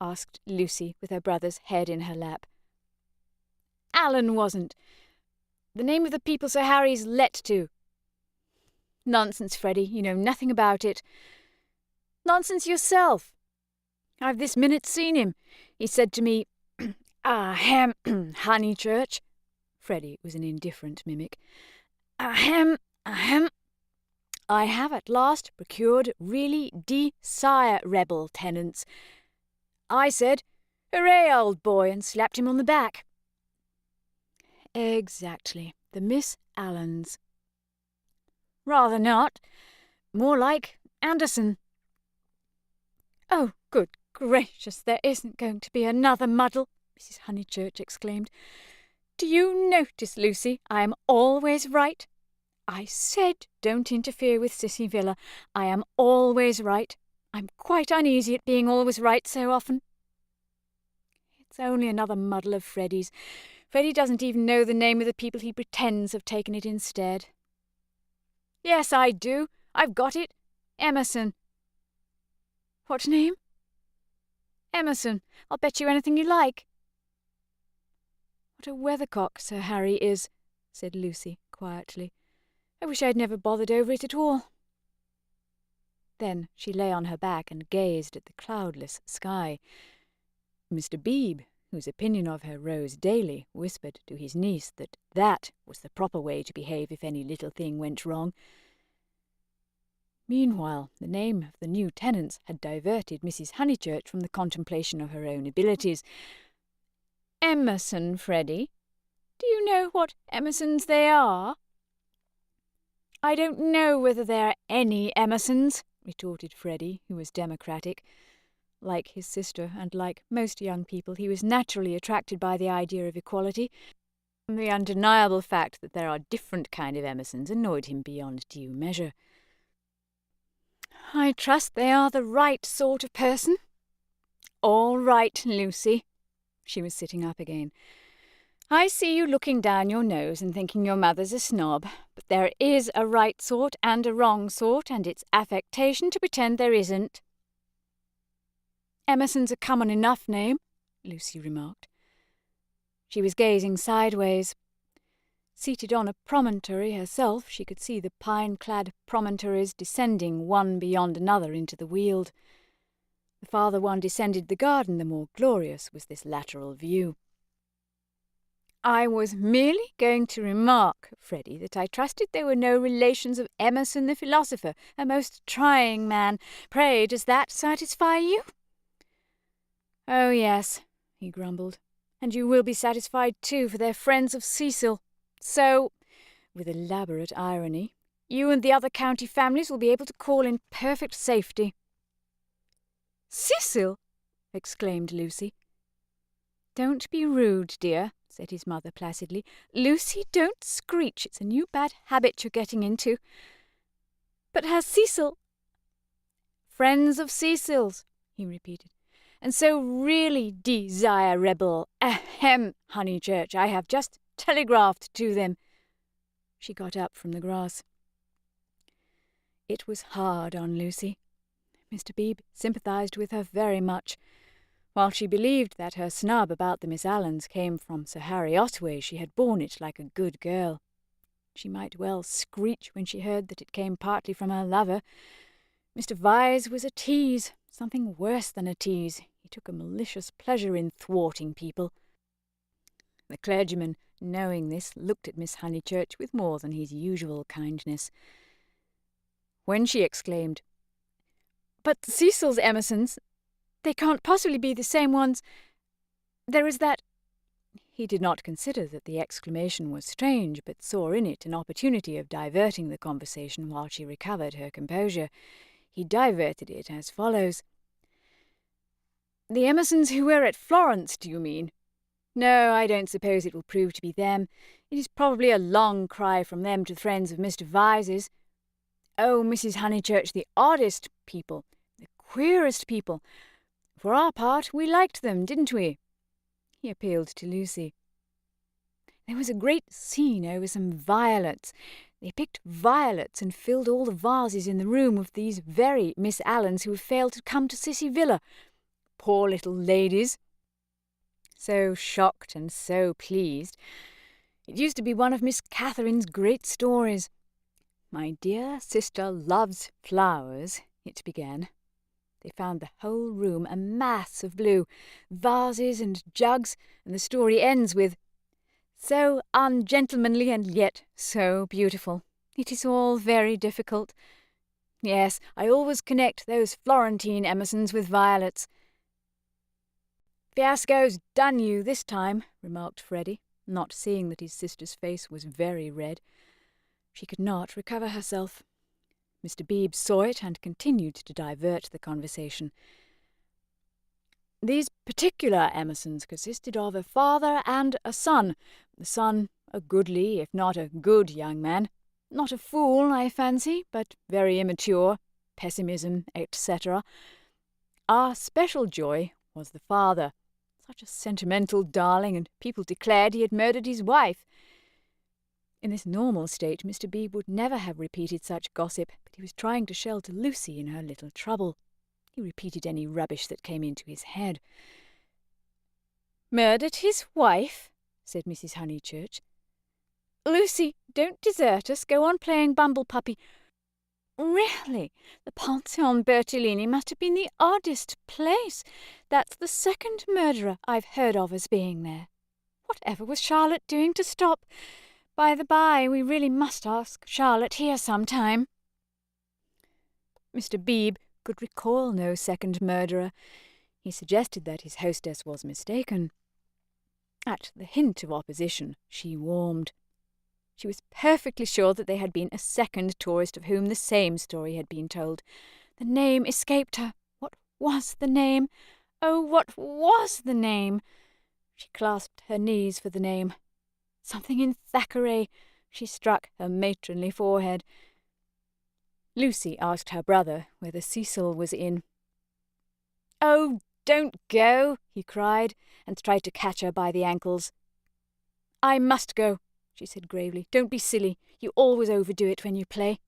asked Lucy, with her brother's head in her lap. "Alan wasn't. The name of the people Sir Harry's let to." "Nonsense, Freddie, you know nothing about it." "Nonsense yourself. I've this minute seen him. He said to me, 'Honeychurch.'" Freddie was an indifferent mimic. "Ahem. I have at last procured really desirable tenants." I said, "Hooray, old boy," and slapped him on the back. "Exactly. The Miss Allens." "Rather not. More like Anderson." "Oh, good gracious, there isn't going to be another muddle," Mrs. Honeychurch exclaimed. "Do you notice, Lucy, I am always right? I said don't interfere with Sissy Villa. I am always right. I'm quite uneasy at being always right so often." "It's only another muddle of Freddie's. Freddie doesn't even know the name of the people he pretends have taken it instead." "Yes, I do. I've got it. Emerson." "What name?" "Emerson. I'll bet you anything you like." "What a weathercock Sir Harry is," said Lucy quietly. "I wish I'd never bothered over it at all." Then she lay on her back and gazed at the cloudless sky. Mr. Beebe, whose opinion of her rose daily, whispered to his niece that was the proper way to behave if any little thing went wrong. Meanwhile, the name of the new tenants had diverted Mrs. Honeychurch from the contemplation of her own abilities. "Emerson, Freddie. Do you know what Emersons they are?" "I don't know whether there are any Emersons," retorted Freddie, who was democratic. Like his sister, and like most young people, he was naturally attracted by the idea of equality. The undeniable fact that there are different kind of Emersons annoyed him beyond due measure. "I trust they are the right sort of person." "All right, Lucy." She was sitting up again. "I see you looking down your nose and thinking your mother's a snob, but there is a right sort and a wrong sort, and it's affectation to pretend there isn't." "Emerson's a common enough name," Lucy remarked. She was gazing sideways. Seated on a promontory herself, she could see the pine-clad promontories descending one beyond another into the Weald. The farther one descended the garden, the more glorious was this lateral view. "I was merely going to remark, Freddie, that I trusted there were no relations of Emerson the philosopher, a most trying man. Pray, does that satisfy you?" "Oh, yes," he grumbled, "and you will be satisfied too, for they're friends of Cecil. So," with elaborate irony, "you and the other county families will be able to call in perfect safety." "Cecil!" exclaimed Lucy. "Don't be rude, dear," said his mother placidly. "Lucy, don't screech. It's a new bad habit you're getting into." "But has Cecil—" "Friends of Cecil's," he repeated. "And so really desirable. Honeychurch, I have just telegraphed to them." She got up from the grass. It was hard on Lucy. Mr. Beebe sympathised with her very much. While she believed that her snub about the Miss Allens came from Sir Harry Otway, she had borne it like a good girl. She might well screech when she heard that it came partly from her lover. Mr. Vyse was a tease, something worse than a tease. He took a malicious pleasure in thwarting people. The clergyman, knowing this, looked at Miss Honeychurch with more than his usual kindness. When she exclaimed, "But Cecil's Emersons, they can't possibly be the same ones. There is that—" He did not consider that the exclamation was strange, but saw in it an opportunity of diverting the conversation while she recovered her composure. He diverted it as follows. "The Emersons who were at Florence, do you mean? No, I don't suppose it will prove to be them. It is probably a long cry from them to the friends of Mr. Vyse's. Oh, Mrs. Honeychurch, the oddest people, the queerest people. For our part, we liked them, didn't we?" He appealed to Lucy. There was a great scene over some violets. They picked violets and filled all the vases in the room with these very Miss Allens who have failed to come to Sissy Villa. Poor little ladies! So shocked and so pleased. It used to be one of Miss Catherine's great stories. "My dear sister loves flowers," it began. They found the whole room a mass of blue, vases and jugs, and the story ends with, "So ungentlemanly and yet so beautiful. It is all very difficult. Yes, I always connect those Florentine Emersons with violets." "Fiasco's done you this time," remarked Freddie, not seeing that his sister's face was very red. She could not recover herself. Mr. Beebe saw it and continued to divert the conversation. "These particular Emersons consisted of a father and a son. The son a goodly, if not a good young man. Not a fool, I fancy, but very immature, pessimism, etc. Our special joy was the father. Such a sentimental darling, and people declared he had murdered his wife. In this normal state, Mr. Beebe would never have repeated such gossip, but he was trying to shelter Lucy in her little trouble. He repeated any rubbish that came into his head. "Murdered his wife?" said Mrs. Honeychurch. "Lucy, don't desert us. Go on playing Bumble Puppy. Really, the Pension Bertolini must have been the oddest place. That's the second murderer I've heard of as being there. Whatever was Charlotte doing to stop? By the by, we really must ask Charlotte here sometime." Mr. Beebe could recall no second murderer. He suggested that his hostess was mistaken. At the hint of opposition, she warmed. She was perfectly sure that there had been a second tourist of whom the same story had been told. The name escaped her. What was the name? Oh, what was the name? She clasped her knees for the name. Something in Thackeray. She struck her matronly forehead. Lucy asked her brother whether Cecil was in. "Oh, don't go," he cried, and tried to catch her by the ankles. "I must go," she said gravely. "Don't be silly. You always overdo it when you play."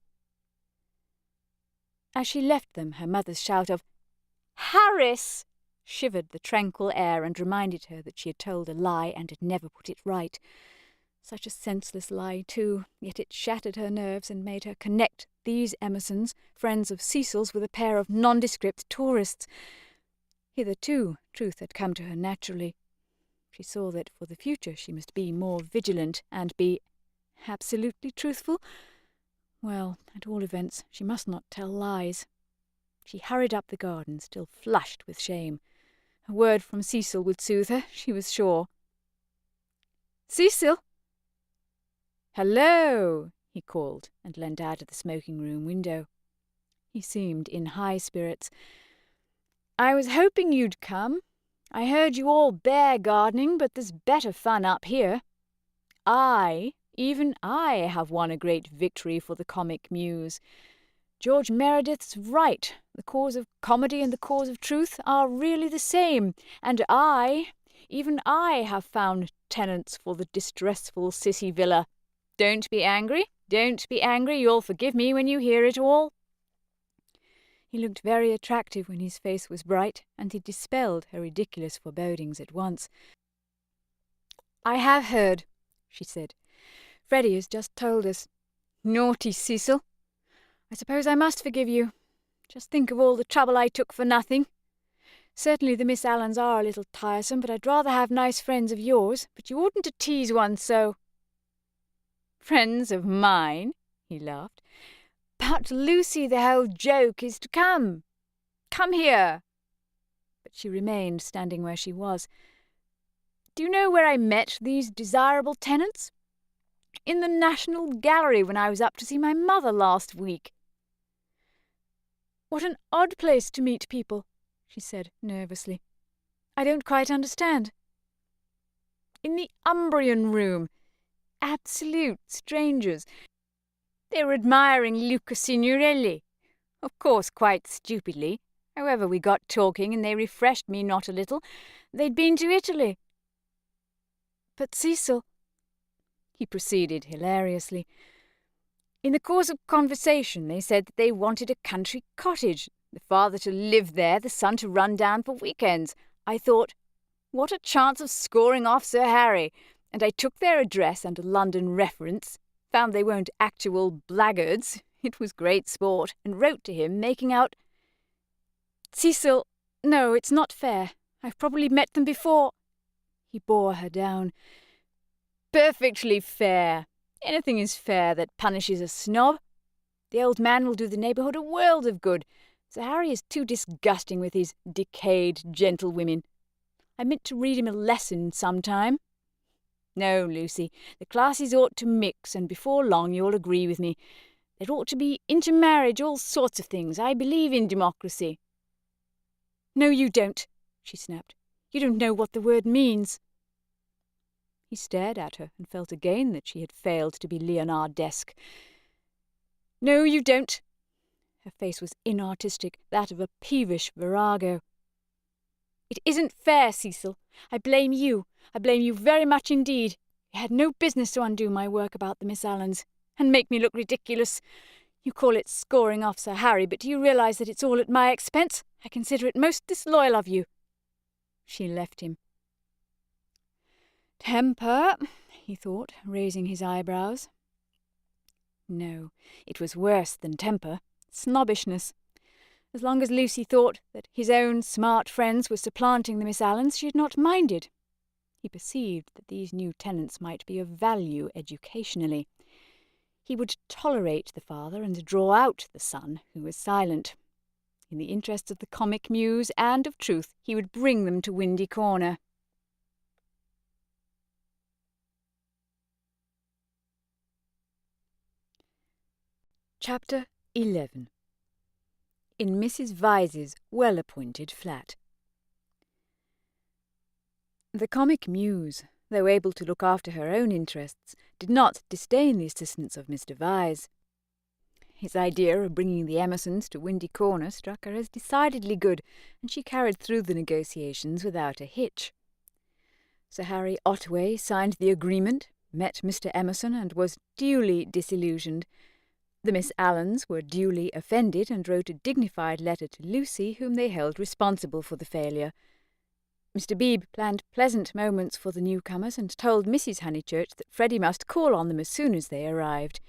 As she left them, her mother's shout of "Harris!" shivered the tranquil air and reminded her that she had told a lie and had never put it right. Such a senseless lie, too, yet it shattered her nerves and made her connect these Emersons, friends of Cecil's, with a pair of nondescript tourists. Hitherto, truth had come to her naturally. She saw that for the future she must be more vigilant and be absolutely truthful. Well, at all events, she must not tell lies. She hurried up the garden, still flushed with shame. A word from Cecil would soothe her, she was sure. "Cecil!" "Hello!" he called, and leant out of the smoking-room window. He seemed in high spirits. "I was hoping you'd come. I heard you all bear gardening, but there's better fun up here. Even I have won a great victory for the comic muse. George Meredith's right. The cause of comedy and the cause of truth are really the same, and even I have found tenants for the distressful Sissy Villa. Don't be angry. Don't be angry. You'll forgive me when you hear it all." He looked very attractive when his face was bright, and he dispelled her ridiculous forebodings at once. "I have heard," she said. "Freddie has just told us. Naughty Cecil. I suppose I must forgive you. Just think of all the trouble I took for nothing. Certainly the Miss Allens are a little tiresome, but I'd rather have nice friends of yours. But you oughtn't to tease one so." "Friends of mine?" he laughed. "But, Lucy, the whole joke is to come. Come here." But she remained standing where she was. "Do you know where I met these desirable tenants? In the National Gallery when I was up to see my mother last week." "What an odd place to meet people," she said nervously. "I don't quite understand." "In the Umbrian room. Absolute strangers. They were admiring Luca Signorelli. Of course, quite stupidly. However, we got talking, and they refreshed me not a little. They'd been to Italy." "But, Cecil—" he proceeded hilariously. In the course of conversation they said that they wanted a country cottage, the father to live there, the son to run down for weekends. I thought, what a chance of scoring off Sir Harry, and I took their address and a London reference, found they weren't actual blackguards, it was great sport, and wrote to him making out, Cecil, no, it's not fair. I've probably met them before. He bore her down. Perfectly fair. Anything is fair that punishes a snob. The old man will do the neighbourhood a world of good. Sir Harry is too disgusting with his decayed gentlewomen. I meant to read him a lesson some time. No, Lucy, the classes ought to mix, and before long you'll agree with me. There ought to be intermarriage, all sorts of things. I believe in democracy. No, you don't, she snapped. You don't know what the word means. He stared at her and felt again that she had failed to be Leonardesque. No, you don't. Her face was inartistic, that of a peevish virago. It isn't fair, Cecil. I blame you. I blame you very much indeed. You had no business to undo my work about the Miss Allens, and make me look ridiculous. You call it scoring off Sir Harry, but do you realise that it's all at my expense? I consider it most disloyal of you. She left him. Temper, he thought, raising his eyebrows. No, it was worse than temper, snobbishness. As long as Lucy thought that his own smart friends were supplanting the Miss Allens, she had not minded. He perceived that these new tenants might be of value educationally. He would tolerate the father and draw out the son, who was silent. In the interests of the comic muse and of truth, he would bring them to Windy Corner. Chapter 11. In Mrs. Vyse's well-appointed flat. The comic muse, though able to look after her own interests, did not disdain the assistance of Mr. Vyse. His idea of bringing the Emersons to Windy Corner struck her as decidedly good, and she carried through the negotiations without a hitch. Sir Harry Otway signed the agreement, met Mr. Emerson, and was duly disillusioned. The Miss Allens were duly offended and wrote a dignified letter to Lucy, whom they held responsible for the failure. Mr. Beebe planned pleasant moments for the newcomers and told Mrs. Honeychurch that Freddie must call on them as soon as they arrived.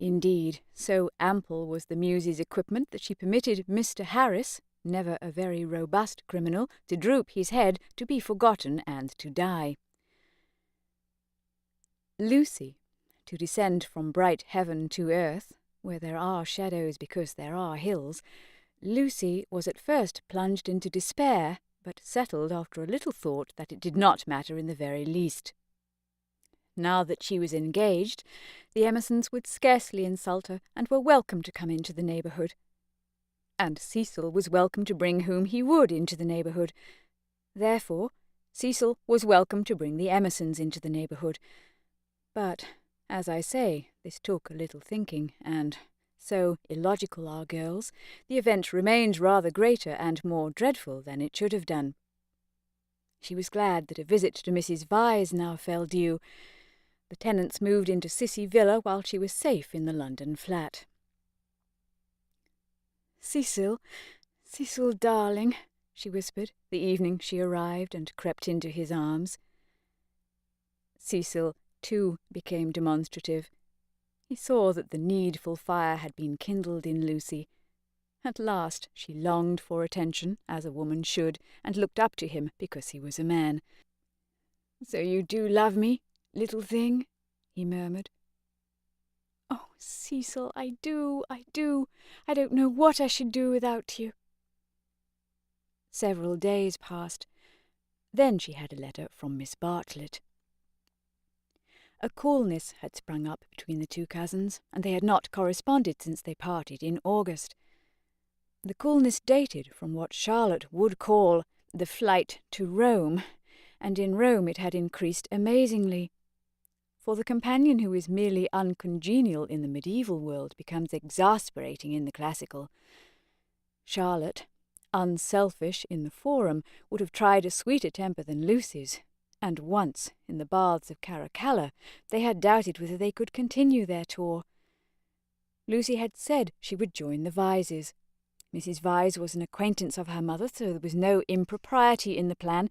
Indeed, so ample was the muse's equipment that she permitted Mr. Harris, never a very robust criminal, to droop his head, to be forgotten, and to die. Lucy, to descend from bright heaven to earth, where there are shadows because there are hills, Lucy was at first plunged into despair, but settled after a little thought that it did not matter in the very least. Now that she was engaged, the Emersons would scarcely insult her, and were welcome to come into the neighbourhood. And Cecil was welcome to bring whom he would into the neighbourhood. Therefore, Cecil was welcome to bring the Emersons into the neighbourhood. But, as I say, this took a little thinking, and, so illogical are girls, the event remained rather greater and more dreadful than it should have done. She was glad that a visit to Mrs. Vyse now fell due. The tenants moved into Cissy Villa while she was safe in the London flat. Cecil, darling, she whispered, the evening she arrived and crept into his arms. Cecil, too, became demonstrative. He saw that the needful fire had been kindled in Lucy. At last she longed for attention, as a woman should, and looked up to him because he was a man. "So you do love me, little thing?" he murmured. "Oh, Cecil, I do. I don't know what I should do without you." Several days passed. Then she had a letter from Miss Bartlett. A coolness had sprung up between the two cousins, and they had not corresponded since they parted in August. The coolness dated from what Charlotte would call the flight to Rome, and in Rome it had increased amazingly. For the companion who is merely uncongenial in the medieval world becomes exasperating in the classical. Charlotte, unselfish in the forum, would have tried a sweeter temper than Lucy's. and once, in the baths of Caracalla, they had doubted whether they could continue their tour. Lucy had said she would join the Vyses. Mrs. Vyse was an acquaintance of her mother, so there was no impropriety in the plan,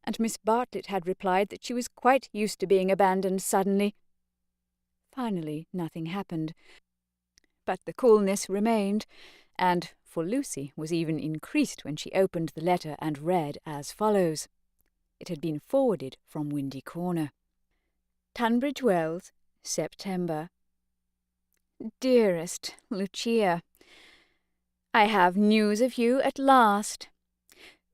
and Miss Bartlett had replied that she was quite used to being abandoned suddenly. Finally, nothing happened, but the coolness remained, and, for Lucy, was even increased when she opened the letter and read as follows. It had been forwarded from Windy Corner. Tunbridge Wells, September. Dearest Lucia, I have news of you at last.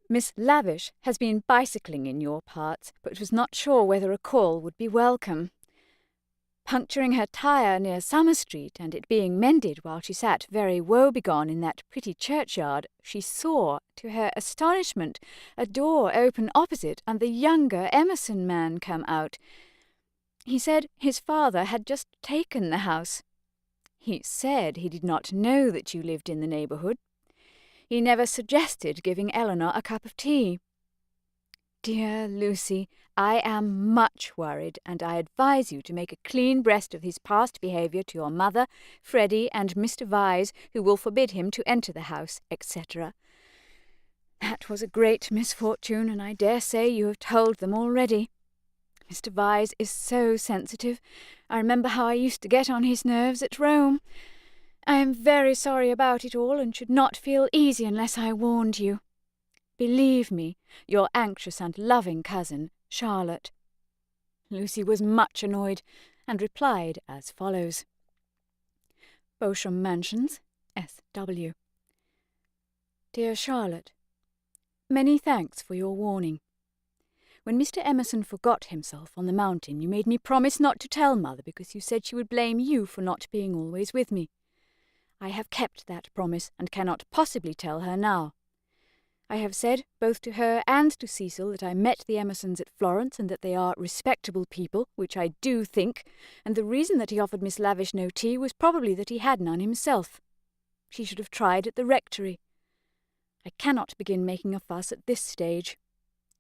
Miss Lavish has been bicycling in your parts, but was not sure whether a call would be welcome. Puncturing her tyre near Summer Street, and it being mended while she sat very woebegone in that pretty churchyard, she saw, to her astonishment, a door open opposite and the younger Emerson man come out. He said his father had just taken the house. He said he did not know that you lived in the neighbourhood. He never suggested giving Eleanor a cup of tea. Dear Lucy, I am much worried, and I advise you to make a clean breast of his past behaviour to your mother, Freddie, and Mr. Vyse, who will forbid him to enter the house, etc. That was a great misfortune, and I dare say you have told them already. Mr. Vyse is so sensitive. I remember how I used to get on his nerves at Rome. I am very sorry about it all, and should not feel easy unless I warned you. Believe me, your anxious and loving cousin, Charlotte. Lucy was much annoyed, and replied as follows. Beauchamp Mansions, S.W. Dear Charlotte, many thanks for your warning. When Mr. Emerson forgot himself on the mountain, you made me promise not to tell Mother because you said she would blame you for not being always with me. I have kept that promise and cannot possibly tell her now. I have said, both to her and to Cecil, that I met the Emersons at Florence and that they are respectable people, which I do think, and the reason that he offered Miss Lavish no tea was probably that he had none himself. She should have tried at the rectory. I cannot begin making a fuss at this stage.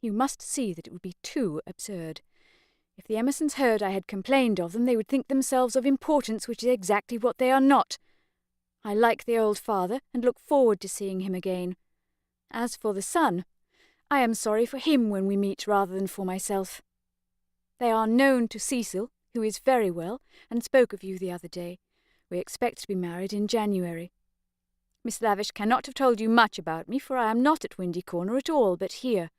You must see that it would be too absurd. If the Emersons heard I had complained of them, they would think themselves of importance, which is exactly what they are not. I like the old father, and look forward to seeing him again. As for the son, I am sorry for him when we meet rather than for myself. They are known to Cecil, who is very well, and spoke of you the other day. We expect to be married in January. Miss Lavish cannot have told you much about me, for I am not at Windy Corner at all, but here.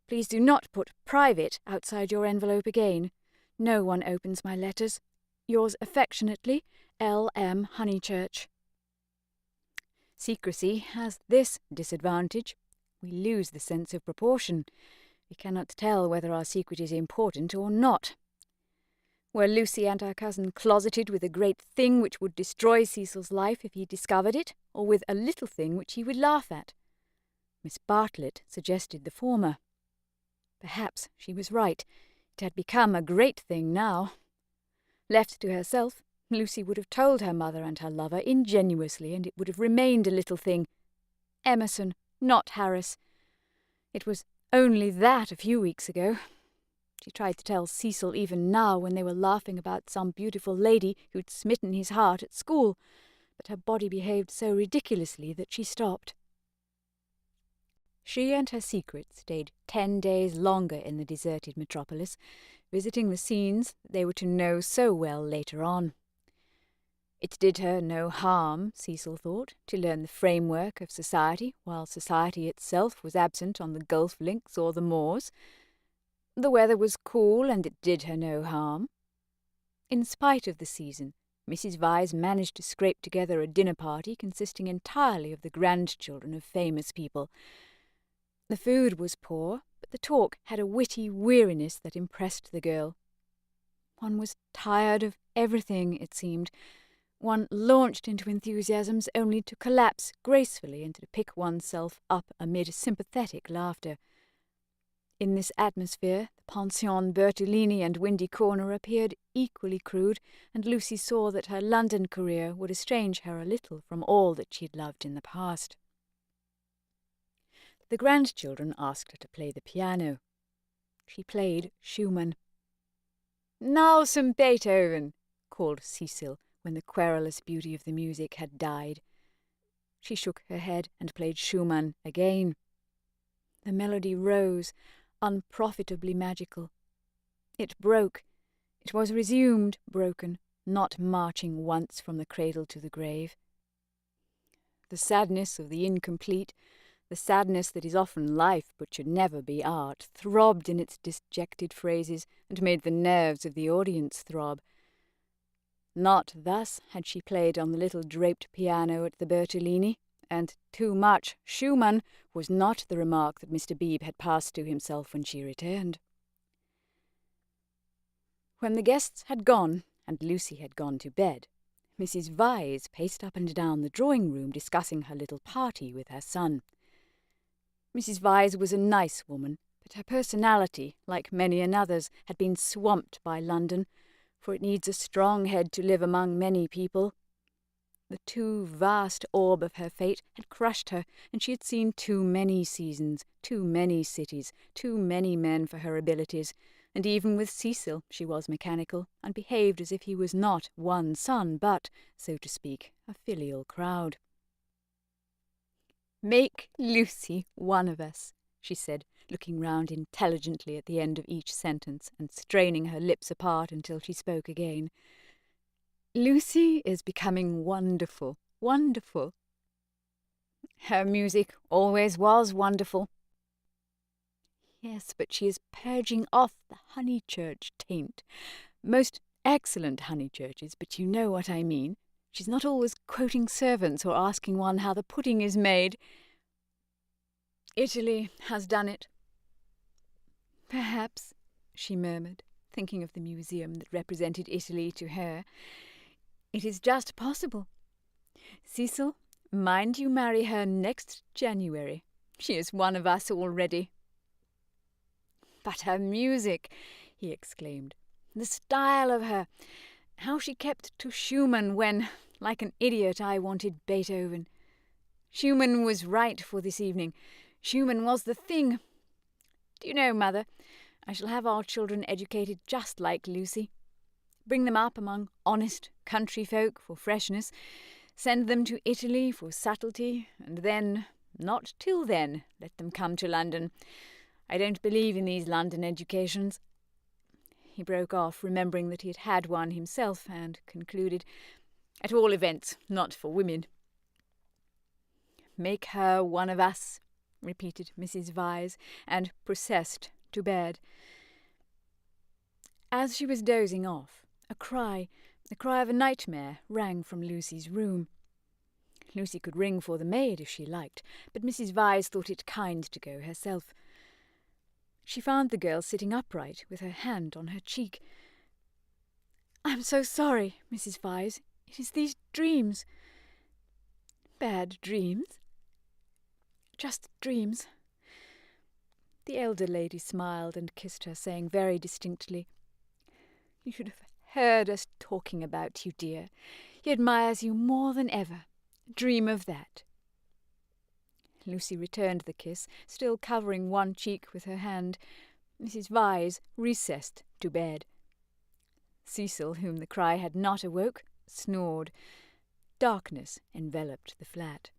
Please do not put private outside your envelope again. No one opens my letters. Yours affectionately, L. M. Honeychurch. Secrecy has this disadvantage. We lose the sense of proportion. We cannot tell whether our secret is important or not. Were Lucy and her cousin closeted with a great thing which would destroy Cecil's life if he discovered it, or with a little thing which he would laugh at? Miss Bartlett suggested the former. Perhaps she was right. It had become a great thing now. Left to herself, Lucy would have told her mother and her lover ingenuously, and it would have remained a little thing. Emerson, not Harris. It was only that a few weeks ago. She tried to tell Cecil even now when they were laughing about some beautiful lady who'd smitten his heart at school, but her body behaved so ridiculously that she stopped. She and her secret stayed 10 days longer in the deserted metropolis, visiting the scenes they were to know so well later on. It did her no harm, Cecil thought, to learn the framework of society, while society itself was absent on the golf links or the moors. The weather was cool, and it did her no harm. In spite of the season, Mrs. Vyse managed to scrape together a dinner party consisting entirely of the grandchildren of famous people. The food was poor, but the talk had a witty weariness that impressed the girl. One was tired of everything, it seemed. One launched into enthusiasms only to collapse gracefully and to pick oneself up amid sympathetic laughter. In this atmosphere, the Pension Bertolini and Windy Corner appeared equally crude, and Lucy saw that her London career would estrange her a little from all that she had loved in the past. The grandchildren asked her to play the piano. she played Schumann. "Now some Beethoven," called Cecil when the querulous beauty of the music had died. She shook her head and played Schumann again. The melody rose, unprofitably magical. It broke. It was resumed, broken, not marching once from the cradle to the grave. The sadness of the incomplete, the sadness that is often life but should never be art, throbbed in its disjected phrases and made the nerves of the audience throb. Not thus had she played on the little draped piano at the Bertolini, and too much Schumann was not the remark that Mr. Beebe had passed to himself when she returned. When the guests had gone, and Lucy had gone to bed, Mrs. Vyse paced up and down the drawing-room discussing her little party with her son. Mrs. Vyse was a nice woman, but her personality, like many another's, had been swamped by London, for it needs a strong head to live among many people. The too vast orb of her fate had crushed her, and she had seen too many seasons, too many cities, too many men for her abilities, and even with Cecil she was mechanical, and behaved as if he was not one son, but, so to speak, a filial crowd. "Make Lucy one of us," she said, looking round intelligently at the end of each sentence and straining her lips apart until she spoke again. "Lucy is becoming wonderful, wonderful. Her music always was wonderful. Yes, but she is purging off the Honeychurch taint. Most excellent Honeychurches, but you know what I mean. She's not always quoting servants or asking one how the pudding is made. Italy has done it." "Perhaps," she murmured, thinking of the museum that represented Italy to her. "It is just possible. Cecil, mind you marry her next January. She is one of us already." "But her music," he exclaimed. "The style of her. How she kept to Schumann when, like an idiot, I wanted Beethoven. Schumann was right for this evening. Schumann was the thing. Do you know, Mother, I shall have our children educated just like Lucy. Bring them up among honest country folk for freshness, send them to Italy for subtlety, and then, not till then, let them come to London. I don't believe in these London educations." He broke off, remembering that he had had one himself, and concluded, "At all events, not for women." "Make her one of us," repeated Mrs. Vyse, and processed to bed. As she was dozing off, the cry of a nightmare, rang from Lucy's room. Lucy could ring for the maid if she liked, but Mrs. Vyse thought it kind to go herself. She found the girl sitting upright, with her hand on her cheek. "I'm so sorry, Mrs. Vyse. It is these dreams." "Bad dreams?" "Just dreams." The elder lady smiled and kissed her, saying very distinctly, "You should have heard us talking about you, dear. He admires you more than ever. Dream of that." Lucy returned the kiss, still covering one cheek with her hand. Mrs. Vyse recessed to bed. Cecil, whom the cry had not awoke, snored. Darkness enveloped the flat.